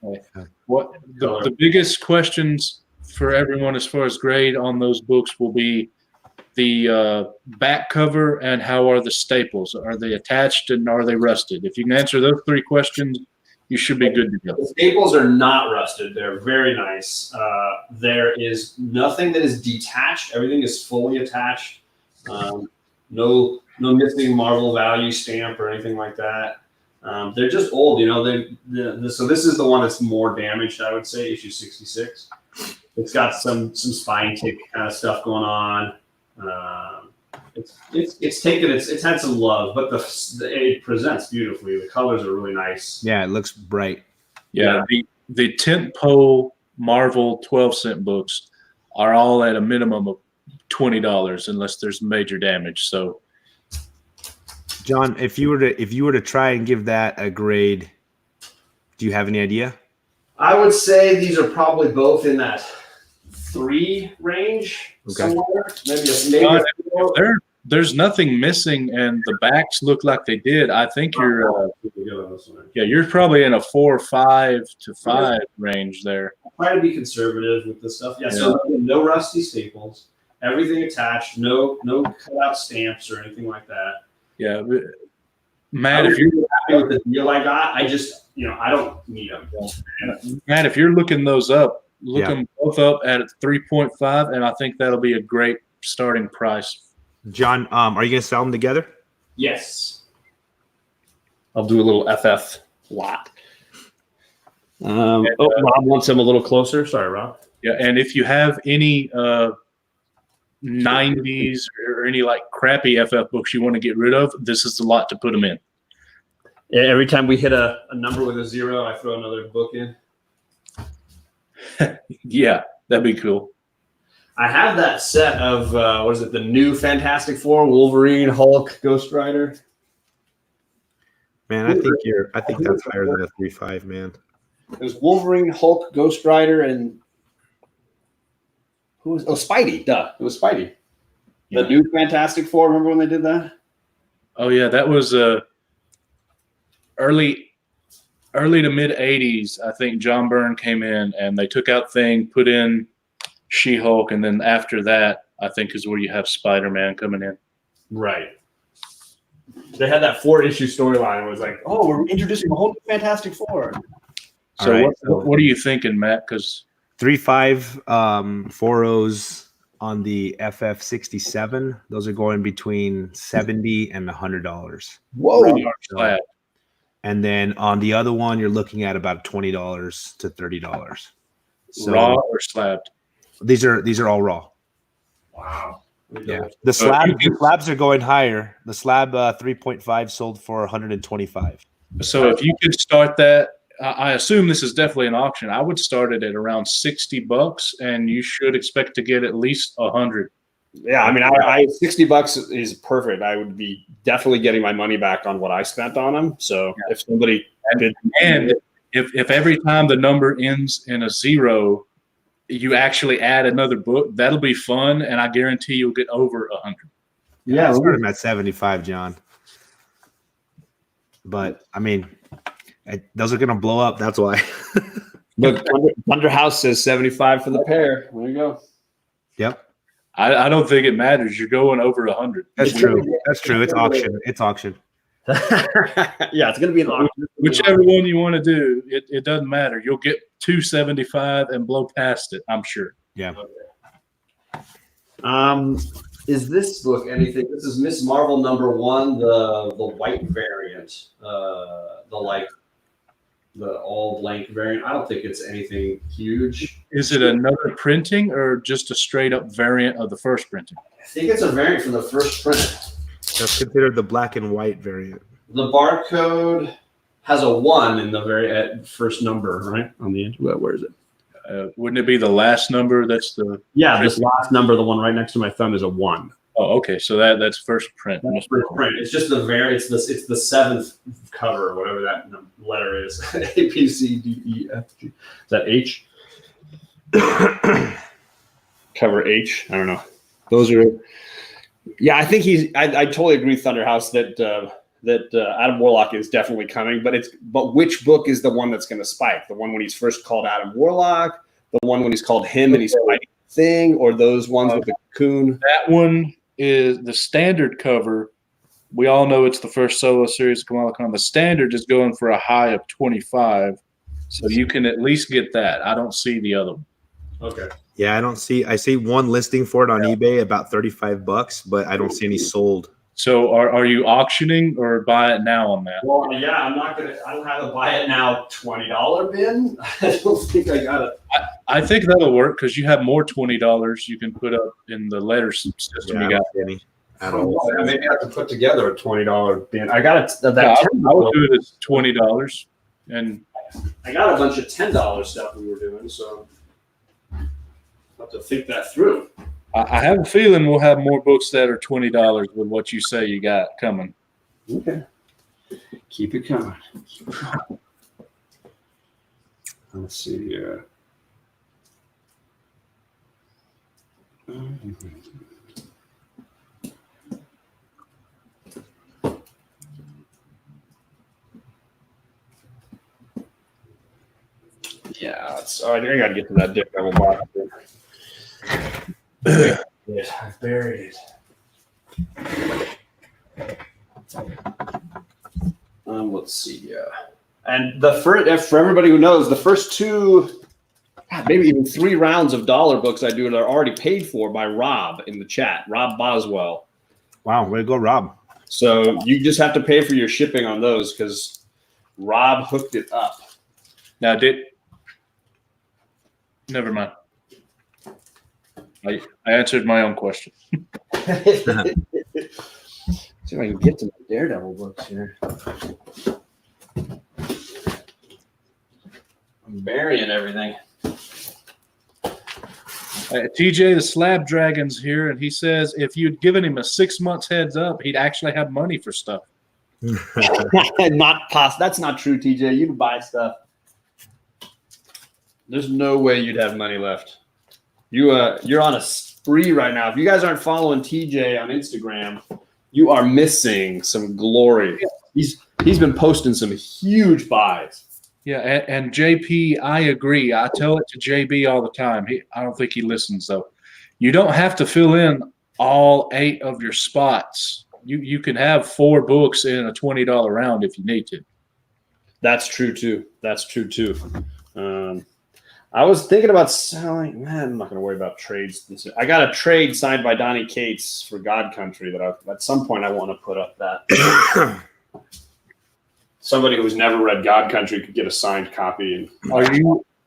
What the biggest questions for everyone as far as grade on those books will be the back cover and how are the staples? Are they attached and are they rusted? If you can answer those 3 questions, you should be good to go. The staples are not rusted. They're very nice. There is nothing that is detached. Everything is fully attached. No missing Marvel value stamp or anything like that. They're just old, so this is the one that's more damaged, I would say, issue 66. It's got some spine tick kind of stuff going on. It's had some love, but it presents beautifully. The colors are really nice. Yeah, it looks bright. Yeah, the tentpole Marvel 12-cent books are all at a minimum of $20 unless there's major damage. So, John, if you were to try and give that a grade, do you have any idea? I would say these are probably both in that 3 range. Okay. Somewhere. Maybe if there's nothing missing and the backs look like they did, I think you're probably in a 4 or 5 to 5 range there. Try to be conservative with this stuff. Yeah. So no rusty staples. Everything attached. No cutout stamps or anything like that. Yeah, Matt, if you're happy with the deal I got, I just I don't need them. Matt, if you're looking those up, look them both up at 3.5, and I think that'll be a great starting price. John, are you gonna sell them together? Yes. I'll do a little FF lot. Rob wants them a little closer. Sorry, Rob. Yeah, and if you have any 90s or any like crappy FF books you want to get rid of, this is the lot to put them in. Yeah, every time we hit a number with a 0, I throw another book in. Yeah, that'd be cool. I have that set of the new Fantastic Four: Wolverine, Hulk, Ghost Rider. Man, I think that's higher than a 3.5, man. There's Wolverine, Hulk, Ghost Rider, and Spidey. Duh, it was Spidey. The new Fantastic Four. Remember when they did that? Oh yeah, that was early to mid 80s. I think John Byrne came in and they took out Thing, put in She-Hulk, and then after that, I think is where you have Spider-Man coming in. Right. They had that 4-issue storyline. It was like, oh, we're introducing a whole new Fantastic Four. So All right, what are you thinking, Matt? Because 3.5 4.0s on the FF67. Those are going between $70 and $100. Whoa. And then on the other one, you're looking at about $20 to $30. So, raw or slabbed? These are all raw. Wow. Yeah. The slabs are going higher. The slab 3.5 sold for 125. So if you could start that, I assume this is definitely an auction. I would start it at around $60, and you should expect to get at least 100. Yeah, I mean, I $60 is perfect. I would be definitely getting my money back on what I spent on them. So if somebody did, And if every time the number ends in a 0, you actually add another book, that'll be fun, and I guarantee you'll get over 100. Yeah, I started at 75, John. But I mean, those are gonna blow up. That's why. look, Thunder House says 75 for the pair. There you go. Yep. I don't think it matters. You're going over 100. That's true. That's true. It's auction. It's auction. Yeah, it's gonna be an auction. Whichever one you want to do, it doesn't matter. You'll get 275 and blow past it, I'm sure. Yeah. Is this book anything? This is Miss Marvel #1, the white variant, the all blank variant. I don't think it's anything huge. Is it another printing or just a straight up variant of the first printing? I think it's a variant from the first print. That's considered the black and white variant. The barcode has a 1 in the very first number, right on the end. Where is it? Wouldn't it be the last number? That's the This last number, the one right next to my thumb, is a 1. Oh, okay. So that's first print. That's first print. It's just the variant. It's the 7th cover, or whatever that letter is. A, B, C, D, E, F, G. Is that H? Cover H. I don't know. Those are. Yeah, I think I totally agree, Thunder House, that Adam Warlock is definitely coming. But which book is the one that's going to spike? The one when he's first called Adam Warlock, the one when he's called him and he's fighting the Thing, or those ones with the cocoon? That one is the standard cover. We all know it's the first solo series of Kamala Khan. The standard is going for a high of 25, so you can at least get that. I don't see the other one. Okay. Yeah, I see one listing for it on eBay about $35, but I don't see any sold. So are you auctioning or buy it now on that? Well, yeah, I don't have a buy it now $20 bin. I don't think I got it. I think that'll work because you have more $20 you can put up in the letter system Yeah, you got. any at all. Maybe I have to put together a $20 bin. I got it. I would do it as $20, and I got a bunch of $10 stuff we were doing, so I'll have to think that through. I have a feeling we'll have more books that are $20 with what you say you got coming. Okay. Keep it coming. Let's see here. Yeah, I gotta get to that Daredevil box. Yes, I've buried it. Let's see. And for everybody who knows, the first 2, maybe even 3 rounds of dollar books I do are already paid for by Rob in the chat, Rob Boswell. Wow, way to go, Rob. So you just have to pay for your shipping on those because Rob hooked it up. Now, never mind. I answered my own question. See if I can get to my Daredevil books here. I'm burying everything. TJ, the Slab Dragon's here, and he says if you'd given him a 6 months heads up, he'd actually have money for stuff. That's not true, TJ. You'd buy stuff. There's no way you'd have money left. You're on a spree right now. If you guys aren't following TJ on Instagram, you are missing some glory. He's been posting some huge buys. Yeah, and JP, I agree. I tell it to JB all the time. I don't think he listens, though. You don't have to fill in all 8 of your spots. You can have 4 books in a $20 round if you need to. That's true, too. I was thinking about selling. Man, I'm not going to worry about trades. I got a trade signed by Donnie Cates for God Country that at some point I want to put up that. Somebody who's never read God Country could get a signed copy. Are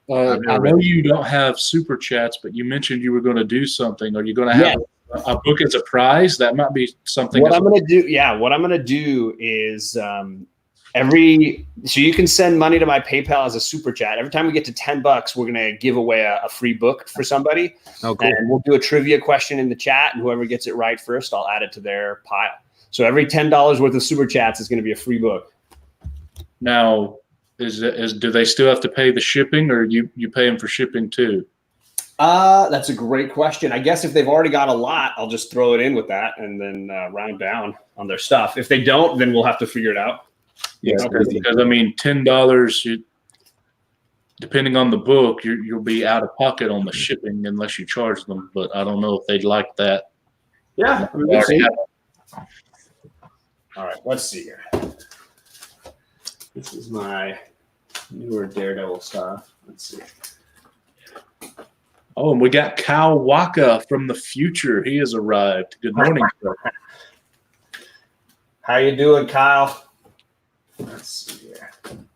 I never know read it. you don't have super chats, but you mentioned you were going to do something. Are you going to have a book as a prize? That might be something. What I'm gonna do is so you can send money to my PayPal as a super chat. Every time we get to $10, we're gonna give away a free book for somebody. Oh, cool. And we'll do a trivia question in the chat, and whoever gets it right first, I'll add it to their pile. So every $10 worth of super chats is gonna be a free book. Now, do they still have to pay the shipping, or you pay them for shipping too? That's a great question. I guess if they've already got a lot, I'll just throw it in with that and then round down on their stuff. If they don't, then we'll have to figure it out. Yeah, crazy. because I mean, $10, depending on the book, you'll be out of pocket on the shipping unless you charge them. But I don't know if they'd like that. Yeah. They already have- All right, let's see here. This is my newer Daredevil stuff. Let's see. Oh, and we got Kyle Waka from the future. He has arrived. Good morning, sir. How you doing, Kyle? Let's see here.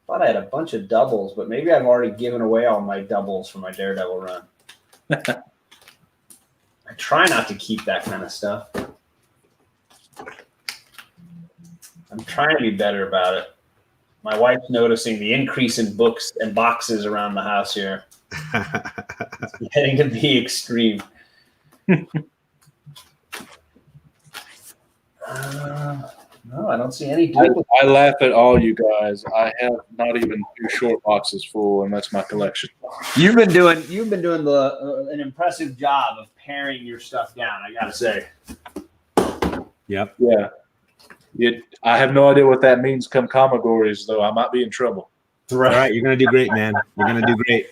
Thought I had a bunch of doubles, but maybe I've already given away all my doubles for my Daredevil run. I try not to keep that kind of stuff. I'm trying to be better about it. My wife's noticing the increase in books and boxes around the house here. It's getting to be extreme. No, I don't see any. I laugh at all you guys. I have not even 2 short boxes full, and that's my collection. You've been doing an impressive job of paring your stuff down, I gotta say. Yep. Yeah. I have no idea what that means come Comagories, though. I might be in trouble. All right, you're gonna do great, man. You're gonna do great.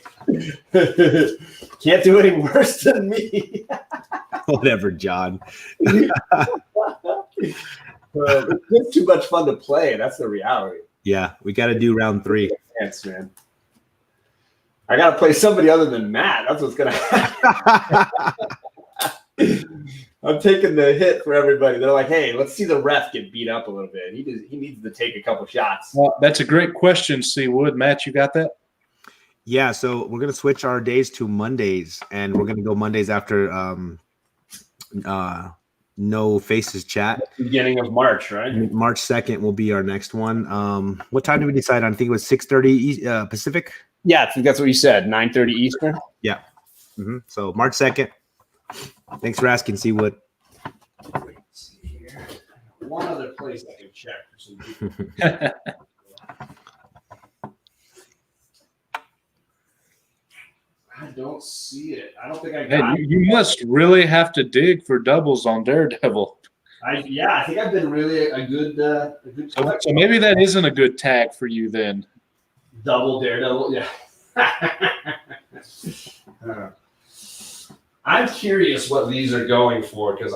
Can't do any worse than me. Whatever, John. It's too much fun to play. That's the reality. Yeah, we got to do round 3. Thanks, man. I gotta play somebody other than Matt. That's what's gonna happen. I'm taking the hit for everybody. They're like, "Hey, let's see the ref get beat up a little bit. He needs to take a couple shots." Well, that's a great question, Seawood. Matt, you got that? Yeah, so we're gonna switch our days to Mondays, and we're gonna go Mondays after No Faces chat. Beginning of March, right? March 2nd will be our next one. What time did we decide on? I think it was 6:30 Pacific. Yeah, I think that's what you said. 9:30 Eastern. Yeah. So March 2nd. Thanks for asking, Seawood. Let's see here. One other place I can check for some people. I don't see it. I don't think I Hey, got it. you must really have to dig for doubles on Daredevil. I think I've been really a good So maybe that isn't a good tag for you then. double Daredevil. Yeah. I'm curious what these are going for because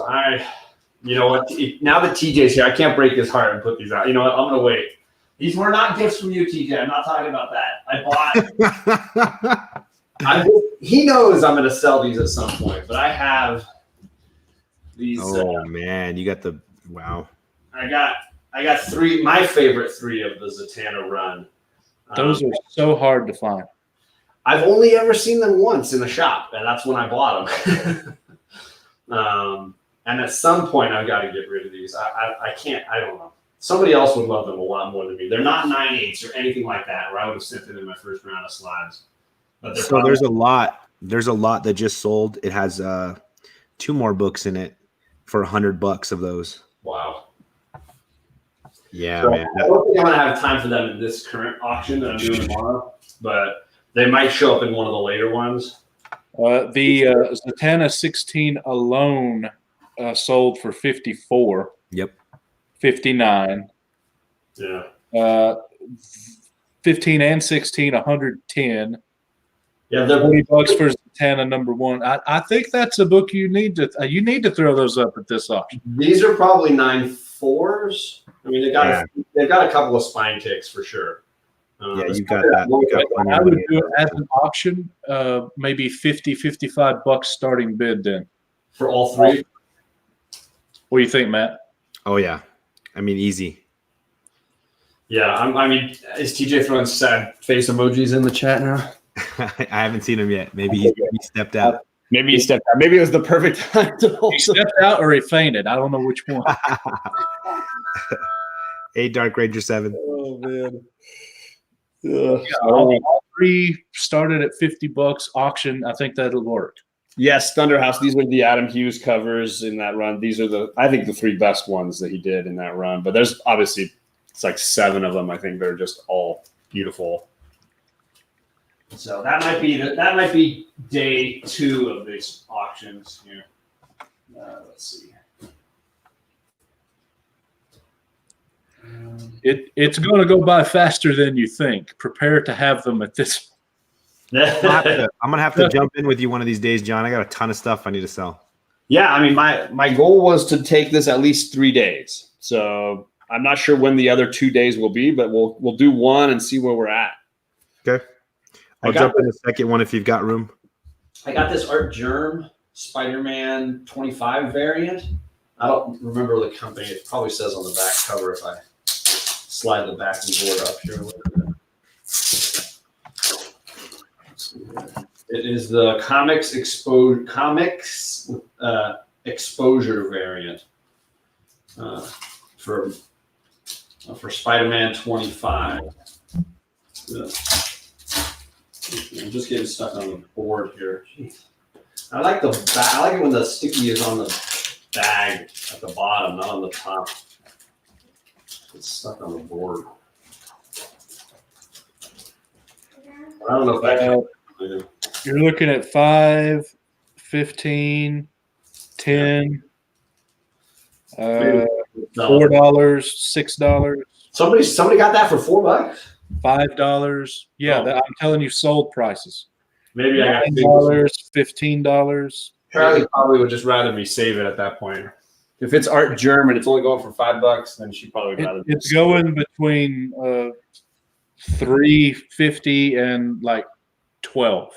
you know what? Now that TJ's here, I can't break his heart and put these out. You know what? I'm gonna wait. These were not gifts from you, TJ. I'm not talking about that. I bought. He knows I'm gonna sell these at some point, but I have these. Oh man, you got the wow. I got 3. My favorite 3 of the Zatanna run. Those are so hard to find. I've only ever seen them once in the shop, and that's when I bought them. And at some point, I've got to get rid of these. I can't. I don't know. Somebody else would love them a lot more than me. They're not 9/8 or anything like that, or I would have sent them in my first round of slabs. But So there's a lot. There's a lot that just sold. It has 2 more books in it for $100 of those. wow. Yeah, So man. I don't think I'm gonna have time for them in this current auction that I'm doing tomorrow, but they might show up in one of the later ones. The Zatanna 16 alone sold for 54, Yep. 59. Yeah. 15 and 16, 110. Yeah, they're $40 for Zatanna number 1. I think that's a book you need to throw those up at this auction. these are probably 9/4s. I mean, they've got a couple of spine ticks for sure. Yeah, you got that. You got plenty I of would money. do it as an auction, maybe $50-$55 starting bid then. For all 3. What do you think, Matt? Oh yeah. I mean, easy. Yeah, I mean, is TJ throwing sad face emojis in the chat now? I haven't seen him yet. Maybe he stepped out. Maybe he stepped out. Maybe it was the perfect time to He also. stepped out or he fainted. I don't know which one. A Dark Ranger 7. Oh man. All three started at $50 auction. I think that'll work. Yes, Thunderhouse. These are the Adam Hughes covers in that run. These are I think the 3 best ones that he did in that run. But there's obviously it's like 7 of them. I think they're just all beautiful. So that might be day 2 of these auctions here. Let's see. It's going to go by faster than you think. Prepare to have them at this. I'm gonna have to jump in with you one of these days, John. I got a ton of stuff I need to sell. Yeah, I mean, my goal was to take this at least 3 days. So I'm not sure when the other 2 days will be, but we'll do one and see where we're at. Okay. I'll jump in the second one if you've got room. I got this Art Germ Spider-Man 25 variant. I don't remember the company. It probably says on the back cover if I slide the backing board up here a little bit. It is the Comics Exposure variant for Spider-Man 25. I'm just getting stuck on the board here. Jeez. I like it when the sticky is on the bag at the bottom, not on the top. It's stuck on the board. I don't know if that. You're looking at 5, 15, 10, $4, $6, Somebody got that for $4. $5. Yeah, Oh. I'm telling you, sold prices. Maybe I got $9, $15. Charlie probably would just rather me save it at that point. If it's Art Germ and it's only going for $5, then she probably would rather. It's going between $3.50 and like $12.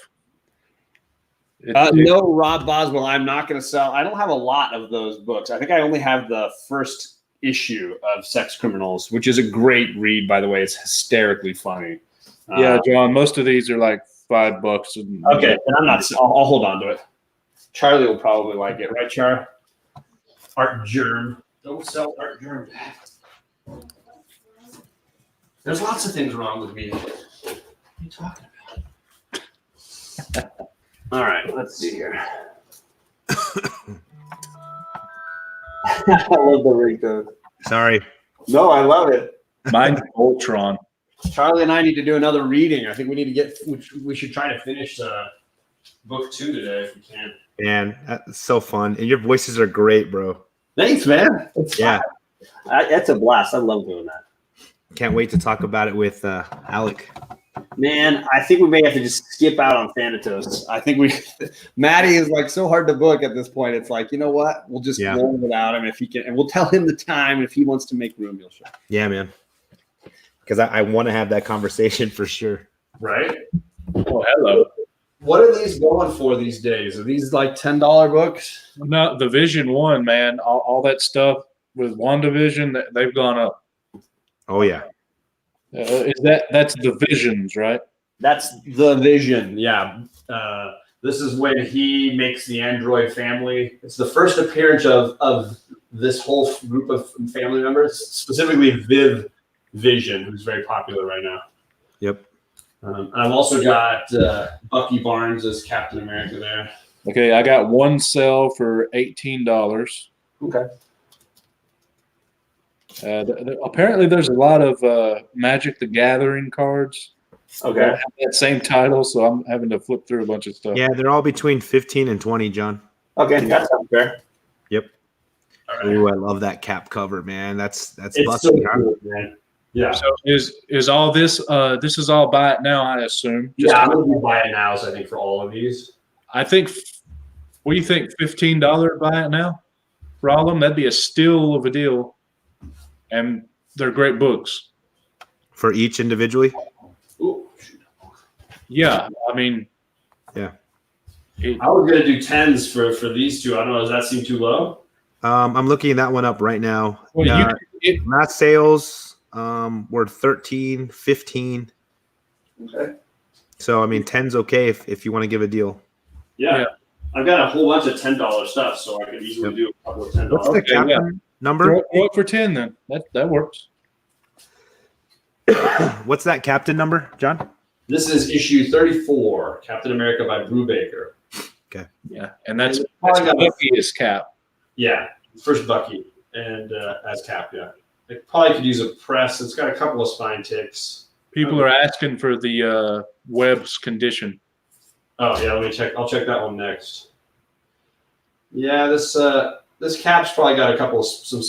No, Rob Boswell, I'm not going to sell. I don't have a lot of those books. I think I only have the first issue of Sex Criminals, which is a great read, by the way. It's hysterically funny. Yeah, John, most of these are like $5. And, Okay, and I'm not. I'll hold on to it. Charlie will probably like it, right, Char? Art Germ. Don't sell Art Germ. There's lots of things wrong with me. What are you talking about? All right, let's see here. I love the ringtone. Sorry. No, I love it. Mine's Voltron. Charlie and I need to do another reading. I think we need to get. We should try to finish book 2 today if we can. Man, that's so fun. And your voices are great, bro. Thanks, man. Yeah. It's a blast. I love doing that. Can't wait to talk about it with Alec. Man, I think we may have to just skip out on Thanatos. I think Maddie is like so hard to book at this point. It's like, you know what? We'll just roll without him if he can, and we'll tell him the time. If he wants to make room, he'll show. Yeah, man. Because I want to have that conversation for sure. Right? Oh, hello. What are these going for these days? Are these like $10 books? No, the Vision one, man. All that stuff with WandaVision, they've gone up. Oh yeah. That's the Visions, right? That's the Vision. Yeah. This is when he makes the android family. It's the first appearance of this whole group of family members, specifically Viv Vision, who's very popular right now. Yep. I've also got Bucky Barnes as Captain America there. Okay, I got one sell for $18. Okay. Apparently, there's a lot of Magic the Gathering cards. Okay. That have that same title, so I'm having to flip through a bunch of stuff. Yeah, they're all between 15 and 20, John. Okay, that sounds fair. Yep. All right. Ooh, I love that cap cover, man. That's It's busting, so huh? cool, man. Yeah. So is all this? This is all buy it now, I assume. Yeah, I'm gonna be buying nows, I think, for all of these. I think. What do you think? $15 buy it now for all of them? That'd be a steal of a deal, and they're great books. For each individually? Ooh, shoot. Yeah, I mean, Yeah. I was gonna do 10s for these two. I don't know. Does that seem too low? I'm looking that one up right now. Well, Mass sales were 13, 15. Okay. So I mean, 10's okay if you want to give a deal. Yeah. Yeah. I've got a whole bunch of $10 stuff, so I could easily do a couple of $10. What's the Okay, captain number? Throw it for 10 then. That works. What's that captain number, John? This is issue 34, Captain America by Brubaker. Yeah, and that's Probably got- Bucky's cap. Yeah, first Bucky and as Cap. Yeah, it probably could use a press. It's got a couple of spine ticks. People are asking for the Webb's condition. Oh yeah, let me check. I'll check that one next. Yeah, this Cap's probably got a couple of some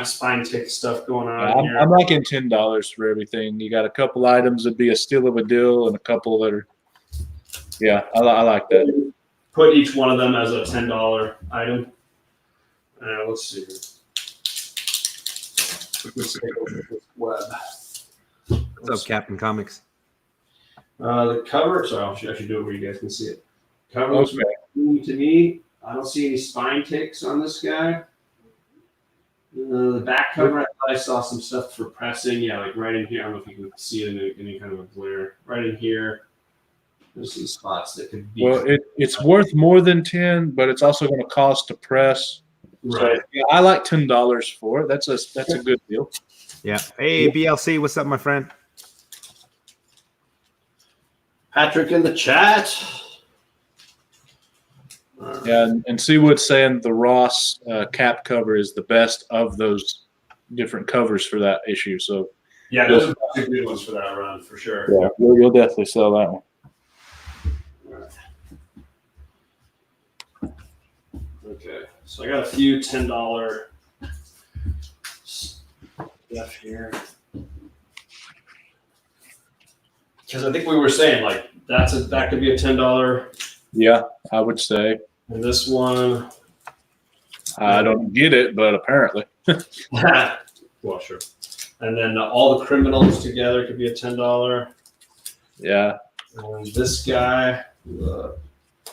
spine tick stuff going on here. I'm liking $10 for everything. You got a couple items that'd be a steal of a deal, and a couple that are. Yeah, I like that. Put each one of them as a $10 item. Let's see here. Let's take a look at this web. What's up, Captain Comics? The cover. So I should do it where you guys can see it. Cover looks good to me. I don't see any spine ticks on this guy. The back cover, I thought I saw some stuff for pressing. Yeah, like right in here. I don't know if you can see it in any kind of a glare. Right in here. There's some spots that could be. Well, it's worth more than 10, but it's also going to cost to press. Right. So, yeah, I like $10 for it. That's a good deal. Yeah. Hey, BLC, what's up, my friend? Patrick in the chat. Yeah, and Seawood's saying the Ross cap cover is the best of those different covers for that issue. So Yeah, those are two good ones for that run for sure. yeah, you'll definitely sell that one. Okay, so I got a few $10 stuff here. Because I think we were saying like that could be a $10, Yeah, I would say. and this one, I don't get it, but apparently. well, sure. And then all the criminals together could be a $10. Yeah. And this guy,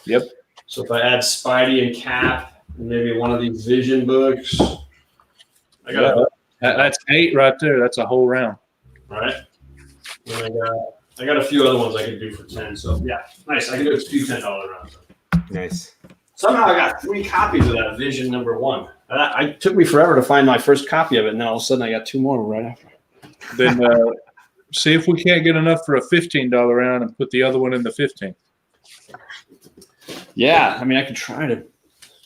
Yep. So if I add Spidey and Cap, and maybe one of these Vision books, I got That's 8 right there. That's a whole round. right. And I got a few other ones I could do for 10. So yeah, nice. I can do a few $10 rounds. Nice. Somehow I got 3 copies of that Vision #1. It took me forever to find my first copy of it, and then all of a sudden I got 2 more right after. Then see if we can't get enough for a $15 round and put the other one in the 15. Yeah, I mean I could try to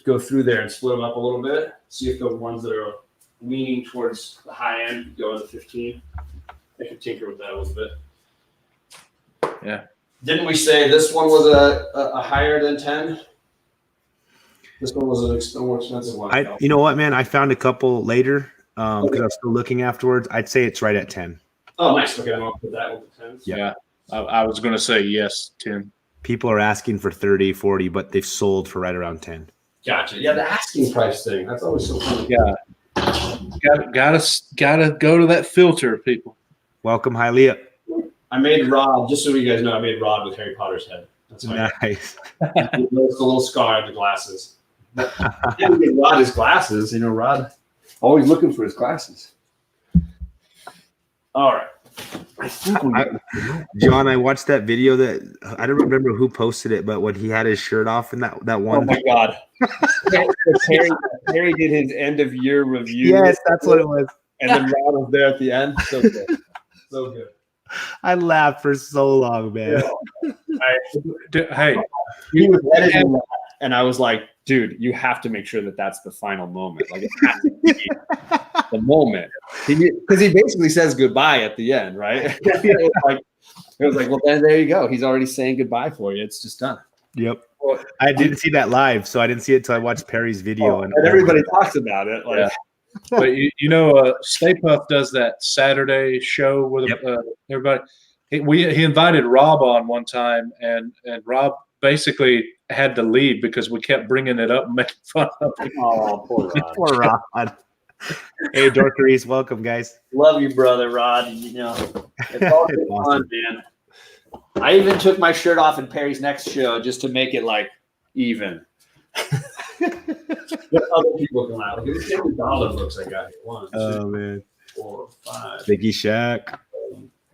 go through there and split them up a little bit. See if the ones that are leaning towards the high end go in the 15. I could tinker with that a little bit. Yeah. Didn't we say this one was a higher than 10? This one was a more expensive one. You know what, man? I found a couple later because I was still looking afterwards. I'd say it's right at 10. Oh, nice. Okay, I'll put that with the 10s. Yeah. I was going to say yes, 10. People are asking for 30, 40, but they've sold for right around 10. Gotcha. Yeah, the asking price thing. That's always so funny. Yeah. Gotta go to that filter, people. Welcome, Hialeah. I made Rod, just so you guys know, I made Rod with Harry Potter's head. That's how Nice. you notice the little scar on the glasses. Yeah, we gave Rod his glasses. You know, Rod always looking for his glasses. All right. I think John, I watched that video that I don't remember who posted it, but when he had his shirt off in that Oh one. my God. Harry did his end of year review. Yes, that's what it was. And then Rod was there at the end. So good. So good. I laughed for so long, man. Hey, He was editing that, and I was like, dude, you have to make sure that that's the final moment. Like, it has to be the moment. Because he basically says goodbye at the end, right? It was like, well, then there you go. He's already saying goodbye for you. It's just done. Yep. I didn't see that live, so I didn't see it until I watched Perry's video. And everybody talks about it. Like, yeah. But Stay Puft does that Saturday show with everybody. He invited Rob on one time, and Rob basically had to leave because we kept bringing it up and making fun of him. Oh, poor Rod. Poor Rod. Hey, Dorkeries, welcome, guys. Love you, brother, Rod. You know, it's all good fun, man. I even took my shirt off in Perry's next show just to make it like even. But other people come out. Look at the dollar books I got here. 1, 2, Oh, man. 4, 5, Biggie Shack.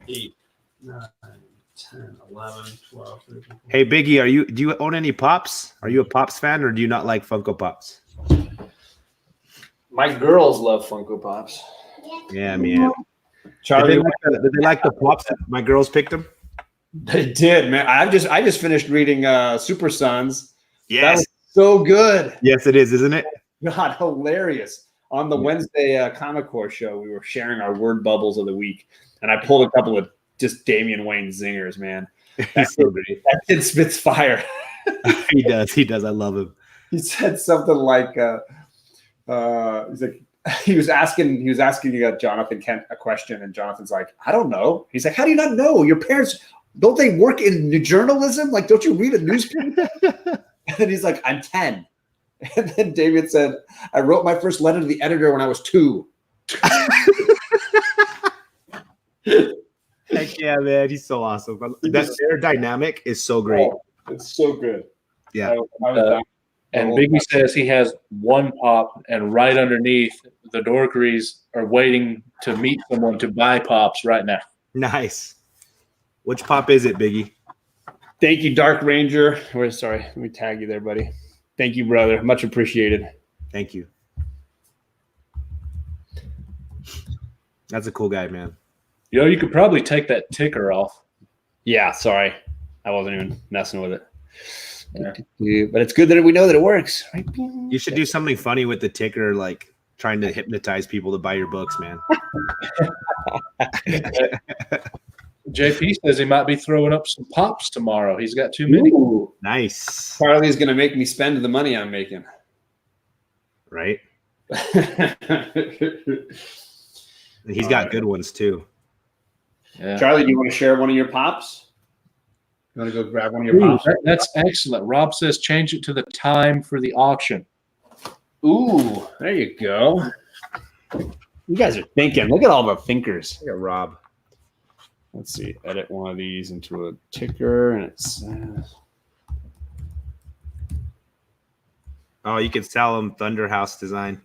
8, 9, 10, 11, 12, 13. Hey Biggie, do you own any Pops? Are you a Pops fan or do you not like Funko Pops? My girls love Funko Pops. Yeah, man. Charlie, Did they like the Pops that my girls picked them? they did, man. I just finished reading Super Sons. That Yes. was so good. Yes, it is, isn't it? God, hilarious. On the Wednesday Comic Core show, we were sharing our word bubbles of the week, and I pulled a couple of just Damian Wayne zingers, man. He's so great. That kid spits fire. He does. I love him. He said something like, he's like, he was asking Jonathan Kent a question, and Jonathan's like, I don't know. He's like, how do you not know? Your parents, don't they work in journalism? Like, don't you read a newspaper? And then he's like, I'm 10. And then David said, I wrote my first letter to the editor when I was 2. Heck yeah, man. He's so awesome. Their dynamic is so great. Oh, it's so good. Yeah. I was down. And Biggie says he has one pop, and right underneath, the Dorkeries are waiting to meet someone to buy pops right now. Nice. Which Pop is it, Biggie? Thank you, Dark Ranger. Sorry, let me tag you there, buddy. Thank you, brother. Much appreciated. Thank you. That's a cool guy, man. You know, you could probably take that ticker off. Yeah, sorry. I wasn't even messing with it. Yeah. But it's good that we know that it works. Right? You should do something funny with the ticker, like trying to hypnotize people to buy your books, man. JP says he might be throwing up some pops tomorrow. He's got too many. Ooh. Nice. Charlie's going to make me spend the money I'm making. Right? And he's got good ones too. Yeah. Charlie, do you want to share one of your pops? You want to go grab one of your Ooh, pops? that's excellent. Rob says change it to the time for the auction. Ooh, there you go. You guys are thinking. Look at all the thinkers. Look at Rob. Let's see. Edit one of these into a ticker, and it says. Oh, you could sell him Thunder House design.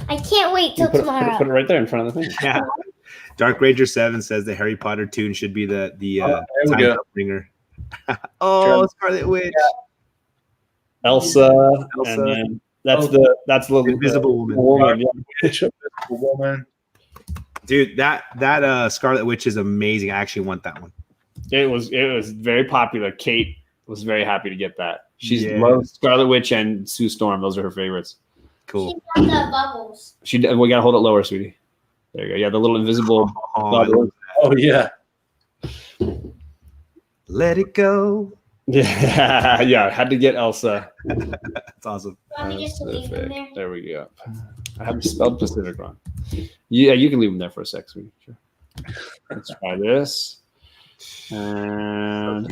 I can't wait till tomorrow. Put it right there in front of the thing. Yeah. Dark Ranger 7 says the Harry Potter tune should be the there we time go. bringer. Oh, Scarlet Witch. Elsa, Elsa. and then that's the Invisible Woman. woman. Yeah. Invisible Woman. Dude, that Scarlet Witch is amazing. I actually want that one. It was very popular. Kate was very happy to get that. She Yeah. loves Scarlet Witch and Sue Storm. Those are her favorites. Cool. She got the bubbles. We gotta hold it lower, sweetie. There you go. Yeah, the little invisible. Oh, Oh, yeah. let it go. Yeah, yeah. Had to get Elsa. That's awesome. Want me just to leave them there? There we go. I haven't spelled Pacific wrong. Yeah, you can leave them there for a sec, sweetie. Sure. Let's try this. And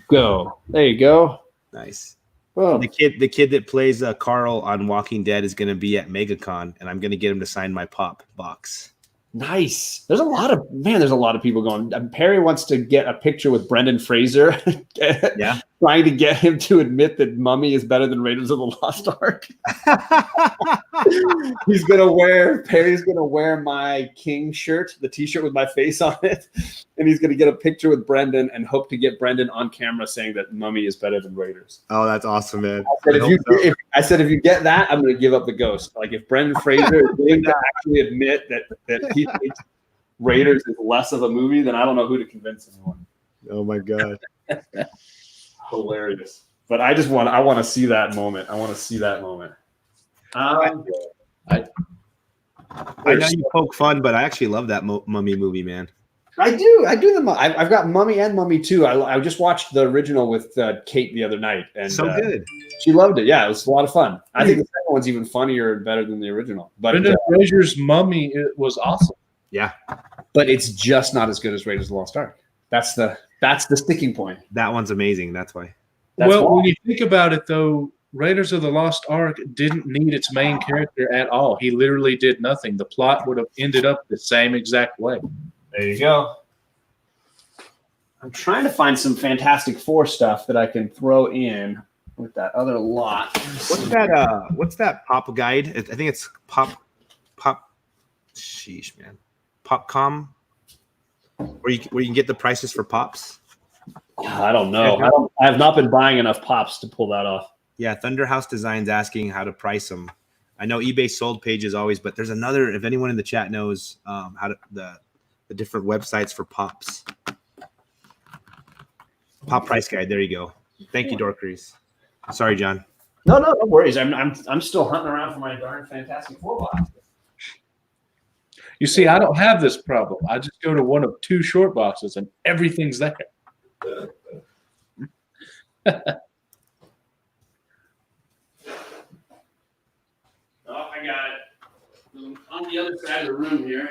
go. There you go. Nice. Boom. The kid that plays Carl on Walking Dead is going to be at MegaCon, and I'm going to get him to sign my pop box. Nice. There's a lot of people going. Perry wants to get a picture with Brendan Fraser. Yeah. Trying to get him to admit that Mummy is better than Raiders of the Lost Ark. Perry's gonna wear my King shirt, the t-shirt with my face on it, and he's gonna get a picture with Brendan and hope to get Brendan on camera saying that Mummy is better than Raiders. Oh, that's awesome, man. I said if you get that, I'm gonna give up the ghost. Like if Brendan Fraser is willing to actually admit that he thinks Raiders is less of a movie, then I don't know who to convince anyone. Oh my god. Hilarious. But I want to see that moment. I want to see that moment. I know you poke fun, but I actually love that Mummy movie, man. I do the. I've got Mummy and Mummy 2. I just watched the original with Kate the other night, and So good. she loved it. Yeah, it was a lot of fun. I think the second one's even funnier and better than the original. But Brendan Fraser's Mummy was awesome. Yeah. but it's just not as good as Raiders of the Lost Ark. That's the sticking point. That one's amazing. That's why. When you think about it, though, Raiders of the Lost Ark didn't need its main character at all. He literally did nothing. The plot would have ended up the same exact way. There you go. I'm trying to find some Fantastic Four stuff that I can throw in with that other lot. What's that pop guide? I think it's pop. Sheesh, man. Popcom, where you can get the prices for pops. I don't know. I have not been buying enough pops to pull that off. Yeah, Thunderhouse Designs asking how to price them. I know eBay sold pages always, but there's another. If anyone in the chat knows how to the different websites for pops, pop price guide. There you go. Thank you, Dorkeries. Sorry, John. No worries. I'm still hunting around for my darn Fantastic Four box. You see, I don't have this problem. I just go to one of 2 short boxes and everything's there. Oh, I got it. On the other side of the room here.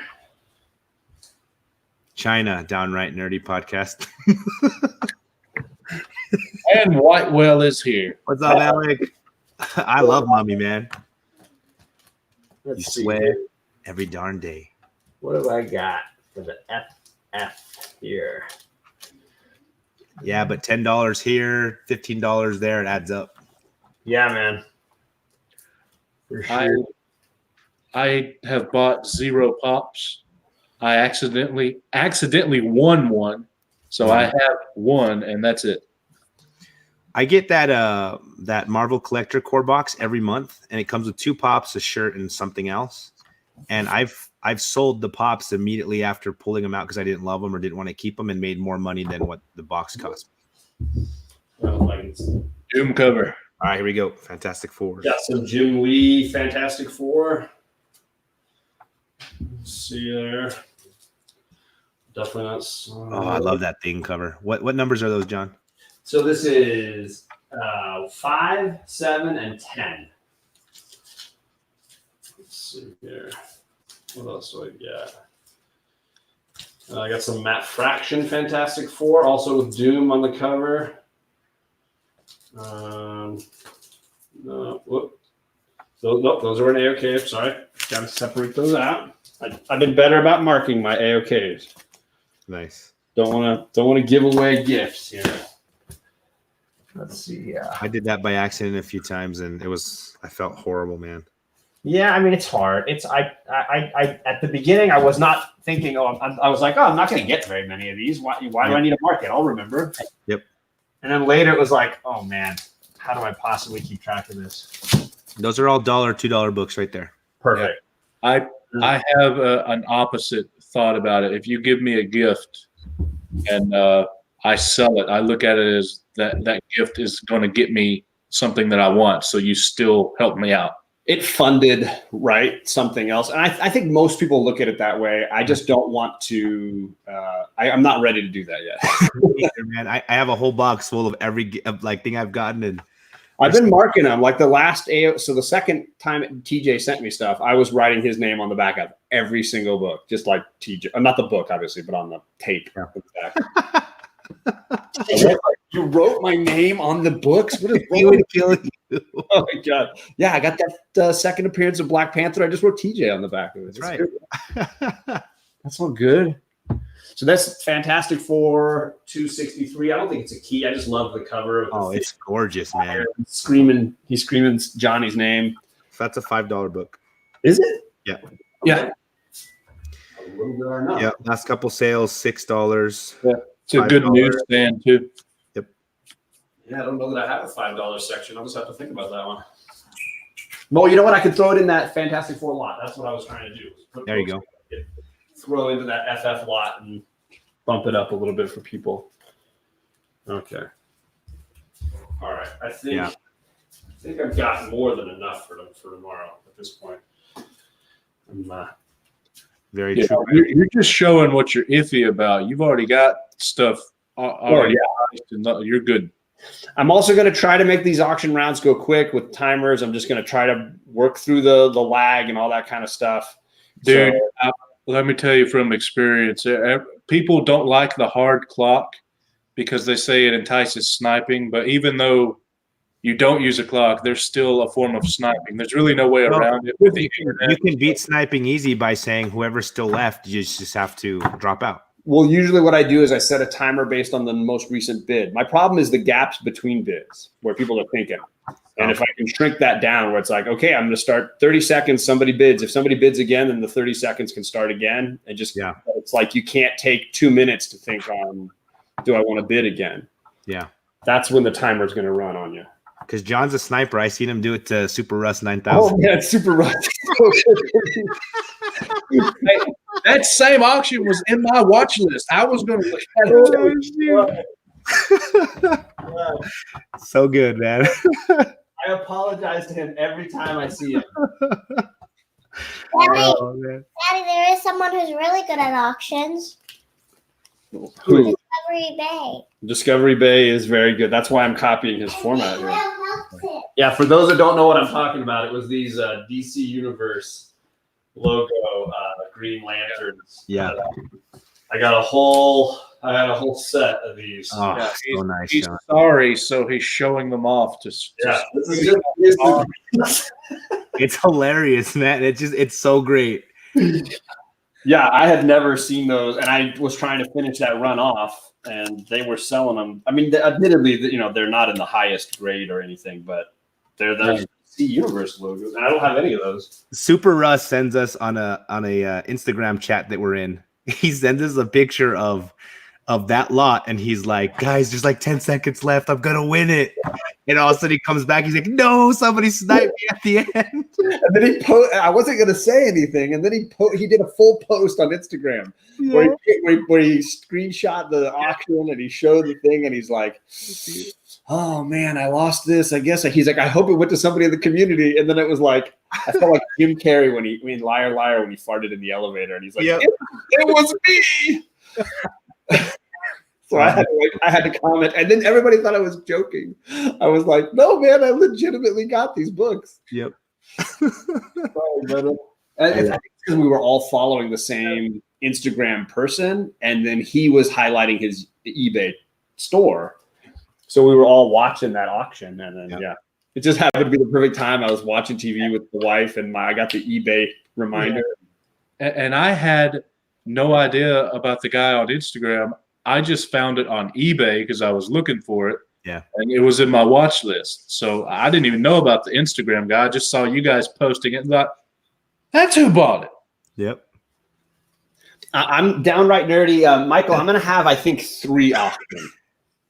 China, downright nerdy podcast. And Whitewell is here. What's up, Alec? I love mommy, man. You Let's see. swear every darn day. What have I got for the FF here? Yeah, but $10 here, $15 there, it adds up. Yeah, man. For sure. I have bought 0 pops. I accidentally won one, so I have 1, and that's it. I get that Marvel Collector Core box every month, and it comes with 2 pops, a shirt, and something else. And I've sold the pops immediately after pulling them out because I didn't love them or didn't want to keep them, and made more money than what the box cost. Doom cover. All right, here we go. Fantastic Four. Got some Jim Lee Fantastic Four. Let's see there. Definitely not. Oh, I love that thing cover. What numbers are those, John? So this is 5, 7, and 10. Let's see here. What else do I got? I got some Matt Fraction Fantastic Four, also with Doom on the cover. No, whoop. Nope, those are an AOK. Sorry, got to separate those out. I've been better about marking my AOKs. Nice. Don't want to give away gifts here. Let's see. I did that by accident a few times, and I felt horrible, man. Yeah, I mean it's hard. I at the beginning I was not thinking. I was like, I'm not going to get very many of these. Why do I need to mark it? I'll remember. Yep. And then later it was like, oh man, how do I possibly keep track of this? Those are all $1, $2 books right there. Perfect. I have an opposite thought about it. If you give me a gift and I sell it, I look at it as that gift is going to get me something that I want. So you still help me out. It funded, right, something else. And I think most people look at it that way. I just don't want to I'm not ready to do that yet. Man, I have a whole box full of every thing I've gotten, and I've been marking them. Like so the second time TJ sent me stuff, I was writing his name on the back of every single book, just like TJ. Not the book, obviously, but on the tape. Yeah. You wrote my name on the books? What is wrong with you? Oh my god! Yeah, I got that second appearance of Black Panther. I just wrote TJ on the back of it. That's right. That's all good. So that's Fantastic Four 263. I don't think it's a key. I just love the cover. Oh, it's gorgeous, man. He's screaming Johnny's name. That's a $5 book. Is it? Yeah. Yeah. A little bit or not. Yeah. Last couple sales, $6. Yeah. It's a good $5. newsstand too. Yep. Yeah, I don't know that I have a $5 section. I'll just have to think about that one. Well, you know what? I could throw it in that Fantastic Four lot. That's what I was trying to do. There you go. Throw into that FF lot and bump it up a little bit for people. Okay. All right. I think I've got more than enough for tomorrow at this point. Very Yeah, true. you're just showing what you're iffy about. You've already got stuff already. You're good. I'm also going to try to make these auction rounds go quick with timers. I'm just going to try to work through the lag and all that kind of stuff. Dude, let me tell you from experience, people don't like the hard clock because they say it entices sniping. But even though you don't use a clock, there's still a form of sniping. There's really no way around it. With the internet. You can beat sniping easy by saying whoever's still left, you just have to drop out. Well, usually what I do is I set a timer based on the most recent bid. My problem is the gaps between bids where people are thinking. And if I can shrink that down where it's like, okay, I'm going to start 30 seconds, somebody bids. If somebody bids again, then the 30 seconds can start again. And just, it's like you can't take 2 minutes to think on, do I want to bid again? Yeah. That's when the timer's going to run on you. Because John's a sniper. I seen him do it to Super Russ 9000. Oh, man, it's super rough. Hey, that same auction was in my watch list. I was going to look at it. So good, man. I apologize to him every time I see him. Daddy, Oh, man. Daddy, there is someone who's really good at auctions. Who? Discovery Bay. Discovery Bay is very good. That's why I'm copying his format Will here. helps it. Yeah, for those that don't know what I'm talking about, it was these DC Universe logo Green Lanterns. Yeah. I got a whole set of these. Oh, Yeah, so nice, He's John. sorry, so he's showing them off to Yeah, this is It's hilarious, man. It's so great. yeah, I had never seen those, and I was trying to finish that run off, and they were selling them. I mean, admittedly, they're not in the highest grade or anything, but they're the DC Universe logos, and I don't have any of those. Super Russ sends us on a Instagram chat that we're in. He sends us a picture of that lot, and he's like, "Guys, there's like 10 seconds left. I'm gonna win it." And all of a sudden, he comes back. He's like, "No, somebody sniped me at the end." And then I wasn't going to say anything, and then he did a full post on Instagram where he screenshot the auction and he showed the thing, and he's like, "Oh man, I lost this. I guess." He's like, "I hope it went to somebody in the community." And then it was like, I felt like Jim Carrey when he farted in the elevator, and he's like, Yep. it was me. So I had to comment, and then everybody thought I was joking. I was like, "No, man, I legitimately got these books." Yep. Sorry, brother. And it's because we were all following the same Instagram person, and then he was highlighting his eBay store, so we were all watching that auction, and then it just happened to be the perfect time. I was watching TV with the wife, and I got the eBay reminder. And I had no idea about the guy on Instagram. I just found it on eBay because I was looking for it. Yeah. And it was in my watch list. So I didn't even know about the Instagram guy. I just saw you guys posting it and thought, that's who bought it. Yep. I'm downright nerdy. Michael, I'm going to have, I think, 3 auctions.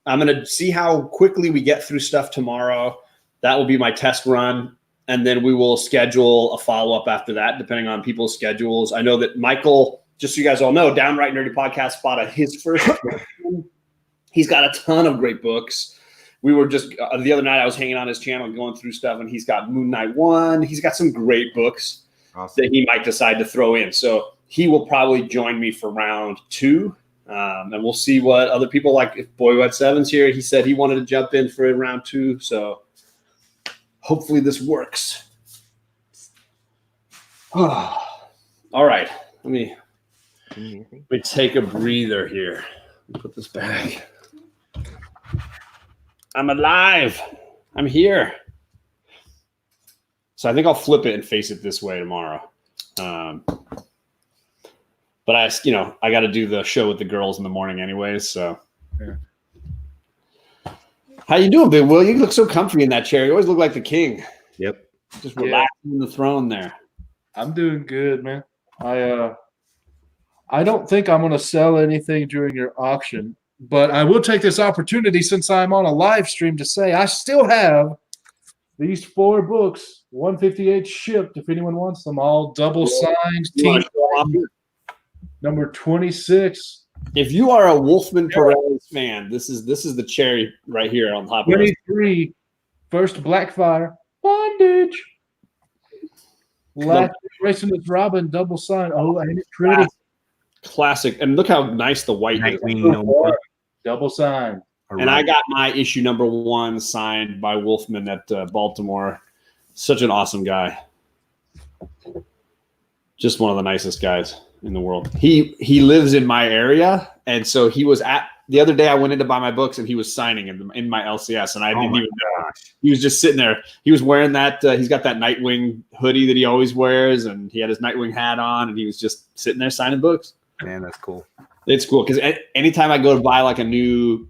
I'm going to see how quickly we get through stuff tomorrow. That will be my test run. And then we will schedule a follow-up after that, depending on people's schedules. I know that Michael, just so you guys all know, Downright Nerdy Podcast bought his first book. He's got a ton of great books. We were just, the other night I was hanging on his channel going through stuff, and he's got Moon Knight 1. He's got some great books that he might decide to throw in. So he will probably join me for round 2. And we'll see what other people like. If Boy Wet 7's here, he said he wanted to jump in for round 2. So hopefully this works. All right. Let me take a breather here. Put this back. I'm alive. I'm here. So I think I'll flip it and face it this way tomorrow. But I got to do the show with the girls in the morning anyways. So, How you doing, Big Will? You look so comfy in that chair. You always look like the king. Yep. Just relaxing in the throne there. I'm doing good, man. I don't think I'm going to sell anything during your auction, but I will take this opportunity since I'm on a live stream to say I still have these 4 books, 158 shipped. If anyone wants them, all double signed. Team number 26. If you are a Wolfman Perez fan, this is the cherry right here on top of it. 23. First Blackfire. Bondage. Last Racing with Robin, double sign. Oh, ain't it pretty? Classic. And look how nice the white is. Nightwing, no more. Double sign. And I got my issue number 1 signed by Wolfman at Baltimore. Such an awesome guy. Just one of the nicest guys in the world. He lives in my area, and so he was at the other day. I went in to buy my books, and he was signing in my LCS, and I didn't even know. He was just sitting there. He was wearing that. He's got that Nightwing hoodie that he always wears, and he had his Nightwing hat on, and he was just sitting there signing books. Man, that's cool. It's cool because anytime I go to buy like a new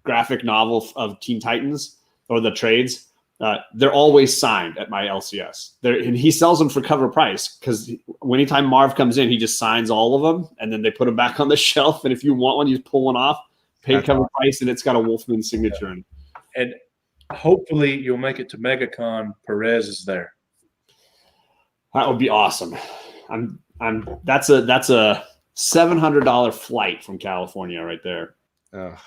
graphic novel of Teen Titans or the trades, they're always signed at my LCS. And he sells them for cover price because anytime Marv comes in, he just signs all of them, and then they put them back on the shelf. And if you want one, you just pull one off, Paid That's cover price, and it's got a Wolfman signature in it. And hopefully you'll make it to MegaCon. Perez is there. That would be awesome. That's a $700 flight from California right there. Ugh.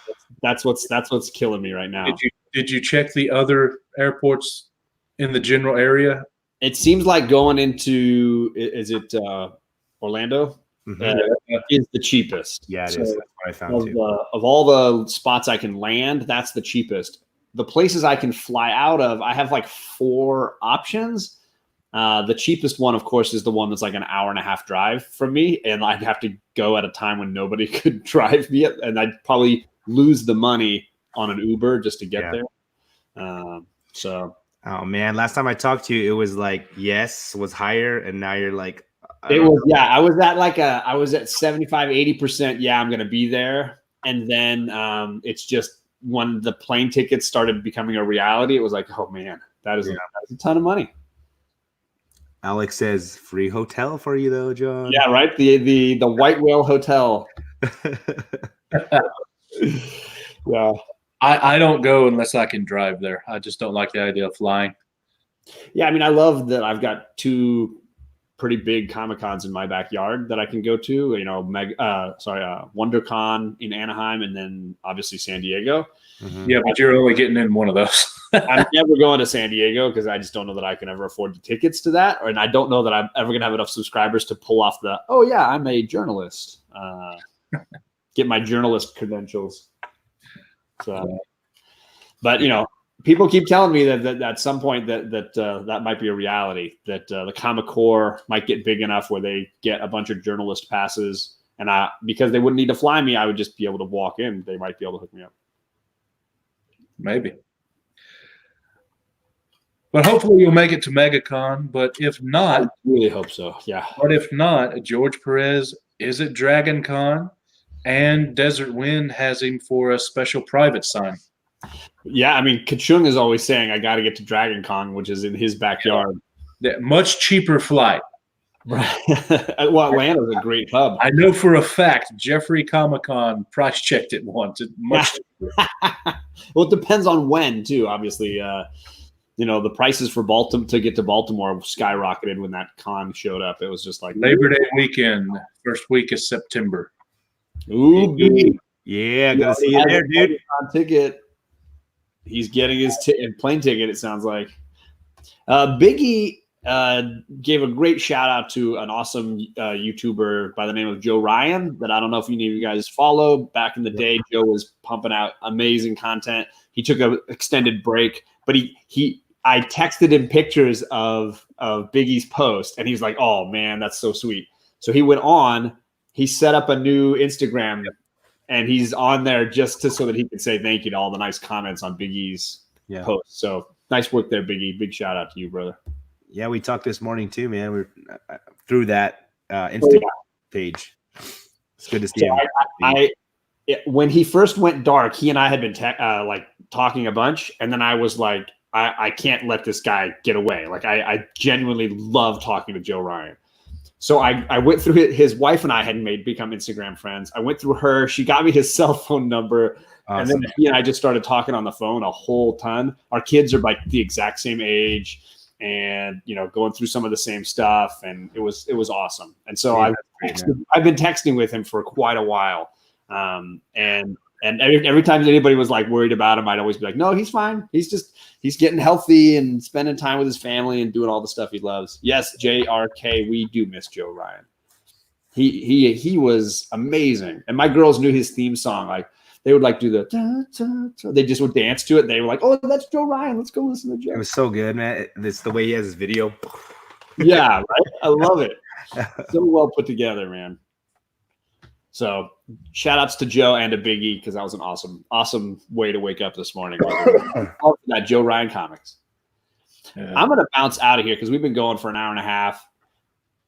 That's what's killing me right now. Did you check the other airports in the general area? It seems like going into is it Orlando Mhm. is the cheapest. Yeah, it So is. That's what I found too. of all the spots I can land, that's the cheapest. The places I can fly out of, I have like 4 options. The cheapest one, of course, is the one that's like an hour and a half drive from me, and I'd have to go at a time when nobody could drive me, and I'd probably lose the money on an Uber just to get there. So Oh man, last time I talked to you, it was like yes was higher, and now you're like it was I was at 75-80%. Yeah, I'm gonna be there, and then it's just when the plane tickets started becoming a reality, it was like, oh man, that is a ton of money. Alex says free hotel for you though, John. Yeah, right. The White Whale Hotel. Yeah. I don't go unless I can drive there. I just don't like the idea of flying. Yeah, I mean, I love that I've got 2 pretty big Comic-Cons in my backyard that I can go to. You know, WonderCon in Anaheim, and then obviously San Diego. Mhm. Yeah, but you're only getting in one of those. I'm never going to San Diego because I just don't know that I can ever afford the tickets to that, and I don't know that I'm ever going to have enough subscribers to pull off the, oh yeah, I'm a journalist, get my journalist credentials. So, but you know, people keep telling me that at some point that might be a reality, that the Comic Core might get big enough where they get a bunch of journalist passes, and because they wouldn't need to fly me, I would just be able to walk in. They might be able to hook me up. Maybe. But hopefully you'll make it to MegaCon. But if not, I really hope so. Yeah. But if not, George Perez is at Dragon Con, and Desert Wind has him for a special private signing. Yeah, I mean, Kachung is always saying, I got to get to Dragon Con, which is in his backyard. That much cheaper flight. Right. Well, Atlanta's a great hub. I know for a fact Jeffrey Comic-Con price checked it once. It's much cheaper. Well, it depends on when, too. Obviously, you know, the prices for Baltimore to get to Baltimore skyrocketed when that con showed up. It was just like Labor Day weekend, first week of September. ooh, baby. Yeah, gotta see you there, dude. Ticket. He's getting his plane ticket. It sounds like. Biggie gave a great shout out to an awesome YouTuber by the name of Joe Ryan that I don't know if any of you guys follow. Back in the day, Joe was pumping out amazing content. He took an extended break, but I texted him pictures of Biggie's post, and he's like, "Oh man, that's so sweet." So he went on. He set up a new Instagram, and he's on there just so that he can say thank you to all the nice comments on Biggie's post. So nice work there, Biggie. Big shout out to you, brother. Yeah, we talked this morning too, man. We're through that Instagram page. It's good to see him. When he first went dark, he and I had been like talking a bunch, and then I was like, I can't let this guy get away. Like I genuinely love talking to Joe Ryan. So I went through his wife and I had become Instagram friends. I went through her. She got me his cell phone number. Awesome. And then he and I just started talking on the phone a whole ton. Our kids are like the exact same age and, you know, going through some of the same stuff. And it was awesome. And so I've been texting with him for quite a while. And every time anybody was like worried about him, I'd always be like, no, he's fine. He's getting healthy and spending time with his family and doing all the stuff he loves. Yes, JRK, we do miss Joe Ryan. He was amazing. And my girls knew his theme song. Like they would like do the, da, da, da. They just would dance to it. They were like, oh, that's Joe Ryan. Let's go listen to Joe. It was so good, man. It's the way he has his video. Yeah, right? I love it. So well put together, man. So shout outs to Joe and to Biggie because that was an awesome way to wake up this morning. That Joe Ryan Comics. Yeah. I'm going to bounce out of here because we've been going for an hour and a half.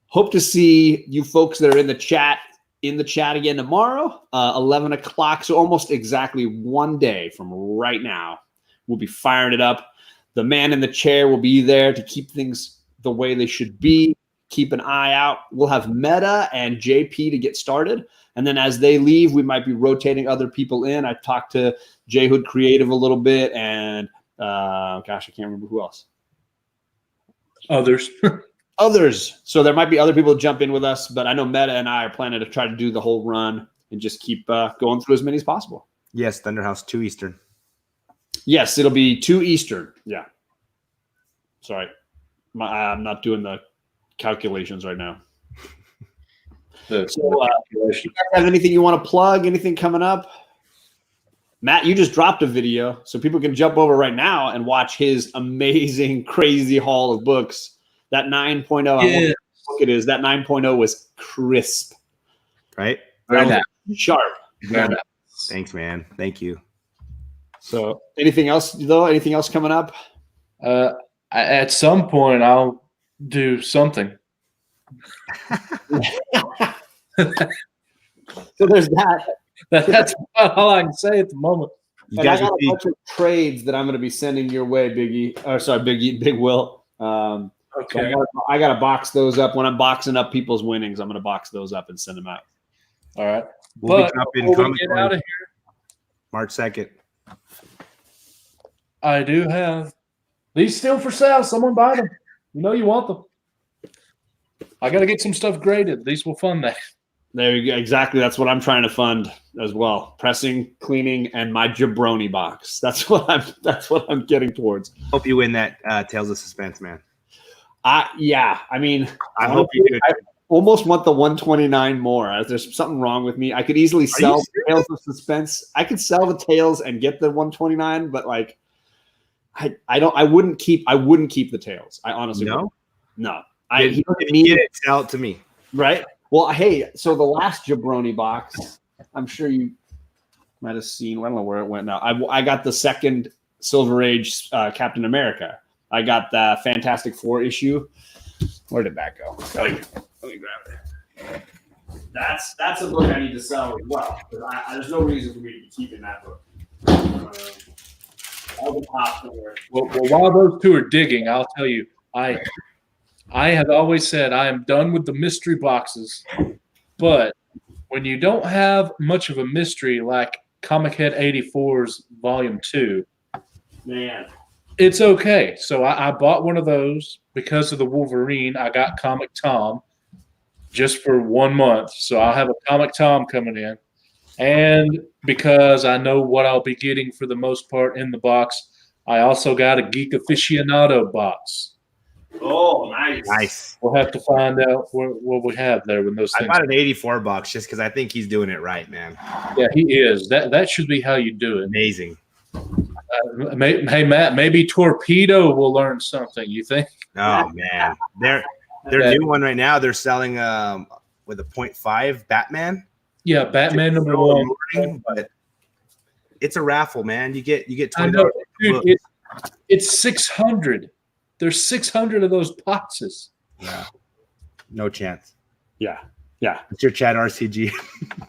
Hope to see you folks that are in the chat again tomorrow, 11 o'clock. So almost exactly 1 day from right now, we'll be firing it up. The man in the chair will be there to keep things the way they should be. keep an eye out. We'll have Meta and JP to get started. And then as they leave, we might be rotating other people in. I talked to J Hood Creative a little bit, and I can't remember who else. Others. So there might be other people to jump in with us, but I know Meta and I are planning to try to do the whole run and just keep going through as many as possible. Yes, Thunderhouse 2 Eastern. Yes, it'll be 2 Eastern. Yeah. Sorry. I'm not doing the calculations right now. So, you guys have anything you want to plug? Anything coming up? Matt, you just dropped a video, so people can jump over right now and watch his amazing, crazy haul of books. That 9.0, I wonder what book it is. That 9.0 was crisp. Right? Sharp. Thanks, man. Thank you. So anything else, though? Anything else coming up? At some point, I'll do something. So there's that. That's about all I can say at the moment. And I got a bunch of trades that I'm going to be sending your way, Big Will. Okay. So I got to box those up. When I'm boxing up people's winnings, I'm going to box those up and send them out. All right. We'll But be dropping before we Comic get Con out of here, March 2nd. I do have these still for sale. Someone buy them. You know you want them. I got to get some stuff graded. These will fund that. There you go. Exactly. That's what I'm trying to fund as well. Pressing, cleaning, and my jabroni box. That's what I'm getting towards. Hope you win that Tales of Suspense, man. I hope you do. I almost want the 129 more. There's something wrong with me. I could easily sell Tales of Suspense. I could sell the Tales and get the 129, but like I wouldn't keep the Tales. I honestly wouldn't. No. If you get it, sell it to me. Right? Well, hey, so the last jabroni box, I'm sure you might have seen. I don't know where it went now. I got the second Silver Age Captain America. I got the Fantastic Four issue. Where did that go? Let me grab it. That's a book I need to sell as well. There's no reason for me to be keeping that book. All the pops don't work. Well, while those two are digging, I'll tell you, I have always said I am done with the mystery boxes, but when you don't have much of a mystery like Comic Head 84's Volume 2, man, it's okay. So I bought one of those because of the Wolverine. I got Comic Tom just for 1 month, so I'll have a Comic Tom coming in. And because I know what I'll be getting for the most part in the box, I also got a Geek Aficionado box. Oh, nice. Nice. We'll have to find out what we have there when those I things. bought an 84 box just because I think he's doing it right, man. Yeah, he is. That should be how you do it. Amazing. Hey, Matt, maybe Torpedo will learn something. You think? Oh man, their new one right now. They're selling with a 0.5 Batman. Yeah, Batman It's number so 1. alluring, but it's a raffle, man. You get I $20. know, dude. It's 600. There's 600 of those boxes. Yeah, no chance. Yeah. It's your chat RCG.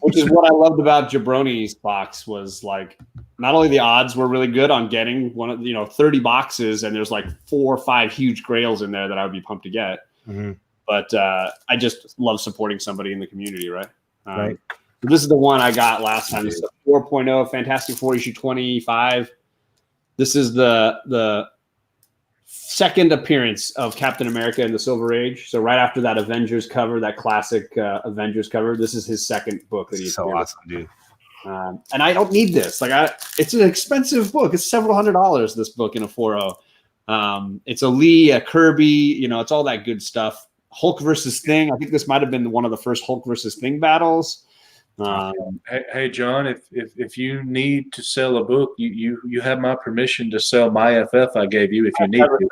Which is what I loved about Jabroni's box was like not only the odds were really good on getting 30 boxes, and there's like 4 or 5 huge grails in there that I would be pumped to get. Mm-hmm. But I just love supporting somebody in the community, right? Right. This is the one I got last time. This is the 4.0 Fantastic Four issue 25. This is the second appearance of Captain America in the Silver Age. So right after that Avengers cover, that classic Avengers cover, this is his second book that he's So awesome, dude. and I don't need this. It's an expensive book. It's several $100s. This book in a 4.0. It's a Lee, a Kirby. It's all that good stuff. Hulk versus Thing. I think this might have been one of the first Hulk versus Thing battles. Hey, John, if you need to sell a book, you have my permission to sell my FF I gave you if you need to.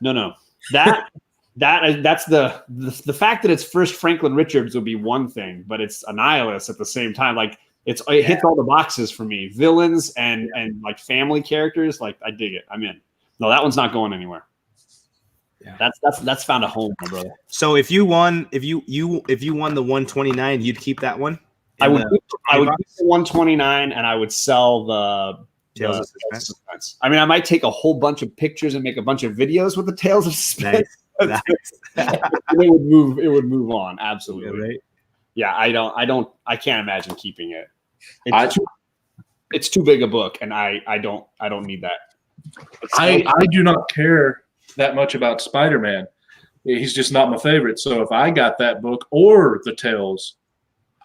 No. That's the fact that it's first Franklin Richards will be one thing, but it's Annihilus at the same time. Like it hits all the boxes for me. Villains and like family characters. Like I dig it. I'm in. No, that one's not going anywhere. Yeah. That's found a home, my brother. So if you won the 129, you'd keep that one? I would keep the 129 and I would sell the Tales of Suspense. I mean, I might take a whole bunch of pictures and make a bunch of videos with the Tales of Suspense. Nice. Nice. It would move. It would move on. Yeah, Absolutely. right? Yeah, I can't imagine keeping it. I- It's too big a book, and I don't need that. I do not care that much about Spider-Man. He's just not my favorite. So if I got that book or the Tales,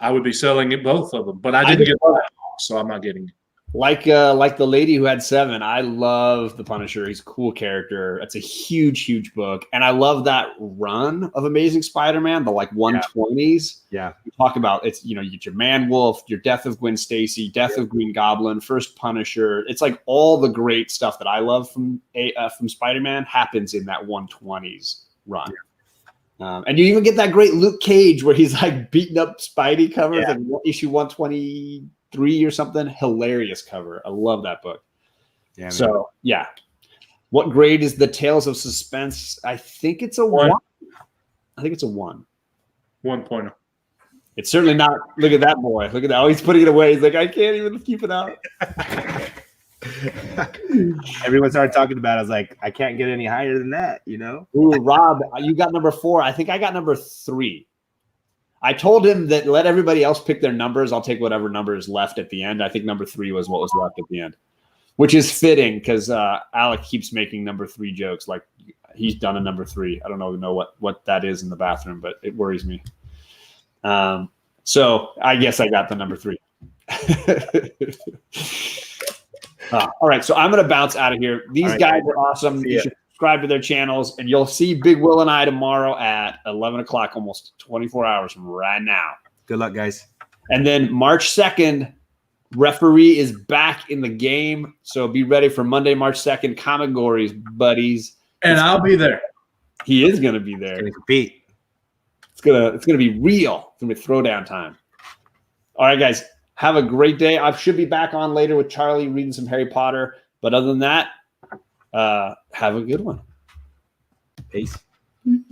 I would be selling it, both of them. But I didn't get that, so I'm not getting it. Like the lady who had 7. I love the Punisher. He's a cool character. It's a huge book, and I love that run of Amazing Spider-Man, the like 120s. Yeah. You talk about it's you get your Man Wolf, your Death of Gwen Stacy, Death of Green Goblin, first Punisher. It's like all the great stuff that I love from Spider-Man happens in that 120s run. And you even get that great Luke Cage where he's like beating up Spidey covers in issue 123 or something. Hilarious cover. I love that book. Yeah. So yeah. What grade is the Tales of Suspense? I think it's a 1. I think it's a 1. 1.0. It's certainly not. Look at that boy. Look at that. Oh, he's putting it away. He's like, I can't even keep it out. Everyone started talking about it. I was like, I can't get any higher than that, Ooh, Rob, you got number 4. I think I got number 3. I told him that let everybody else pick their numbers. I'll take whatever number is left at the end. I think number 3 was what was left at the end, which is fitting because Alec keeps making number 3 jokes. Like he's done a number 3. I don't know what that is in the bathroom, but it worries me. So I guess I got the number 3. All right, so I'm going to bounce out of here. These guys are awesome. You should subscribe to their channels, and you'll see Big Will and I tomorrow at 11 o'clock, almost 24 hours from right now. Good luck, guys. And then March 2nd, referee is back in the game. So be ready for Monday, March 2nd, Comic Gories, buddies. And I'll be there. He is going to be there. Gonna compete. It's gonna be real. It's gonna be throwdown time. All right, guys. Have a great day. I should be back on later with Charlie reading some Harry Potter. But other than that, have a good one. Peace. Mhm.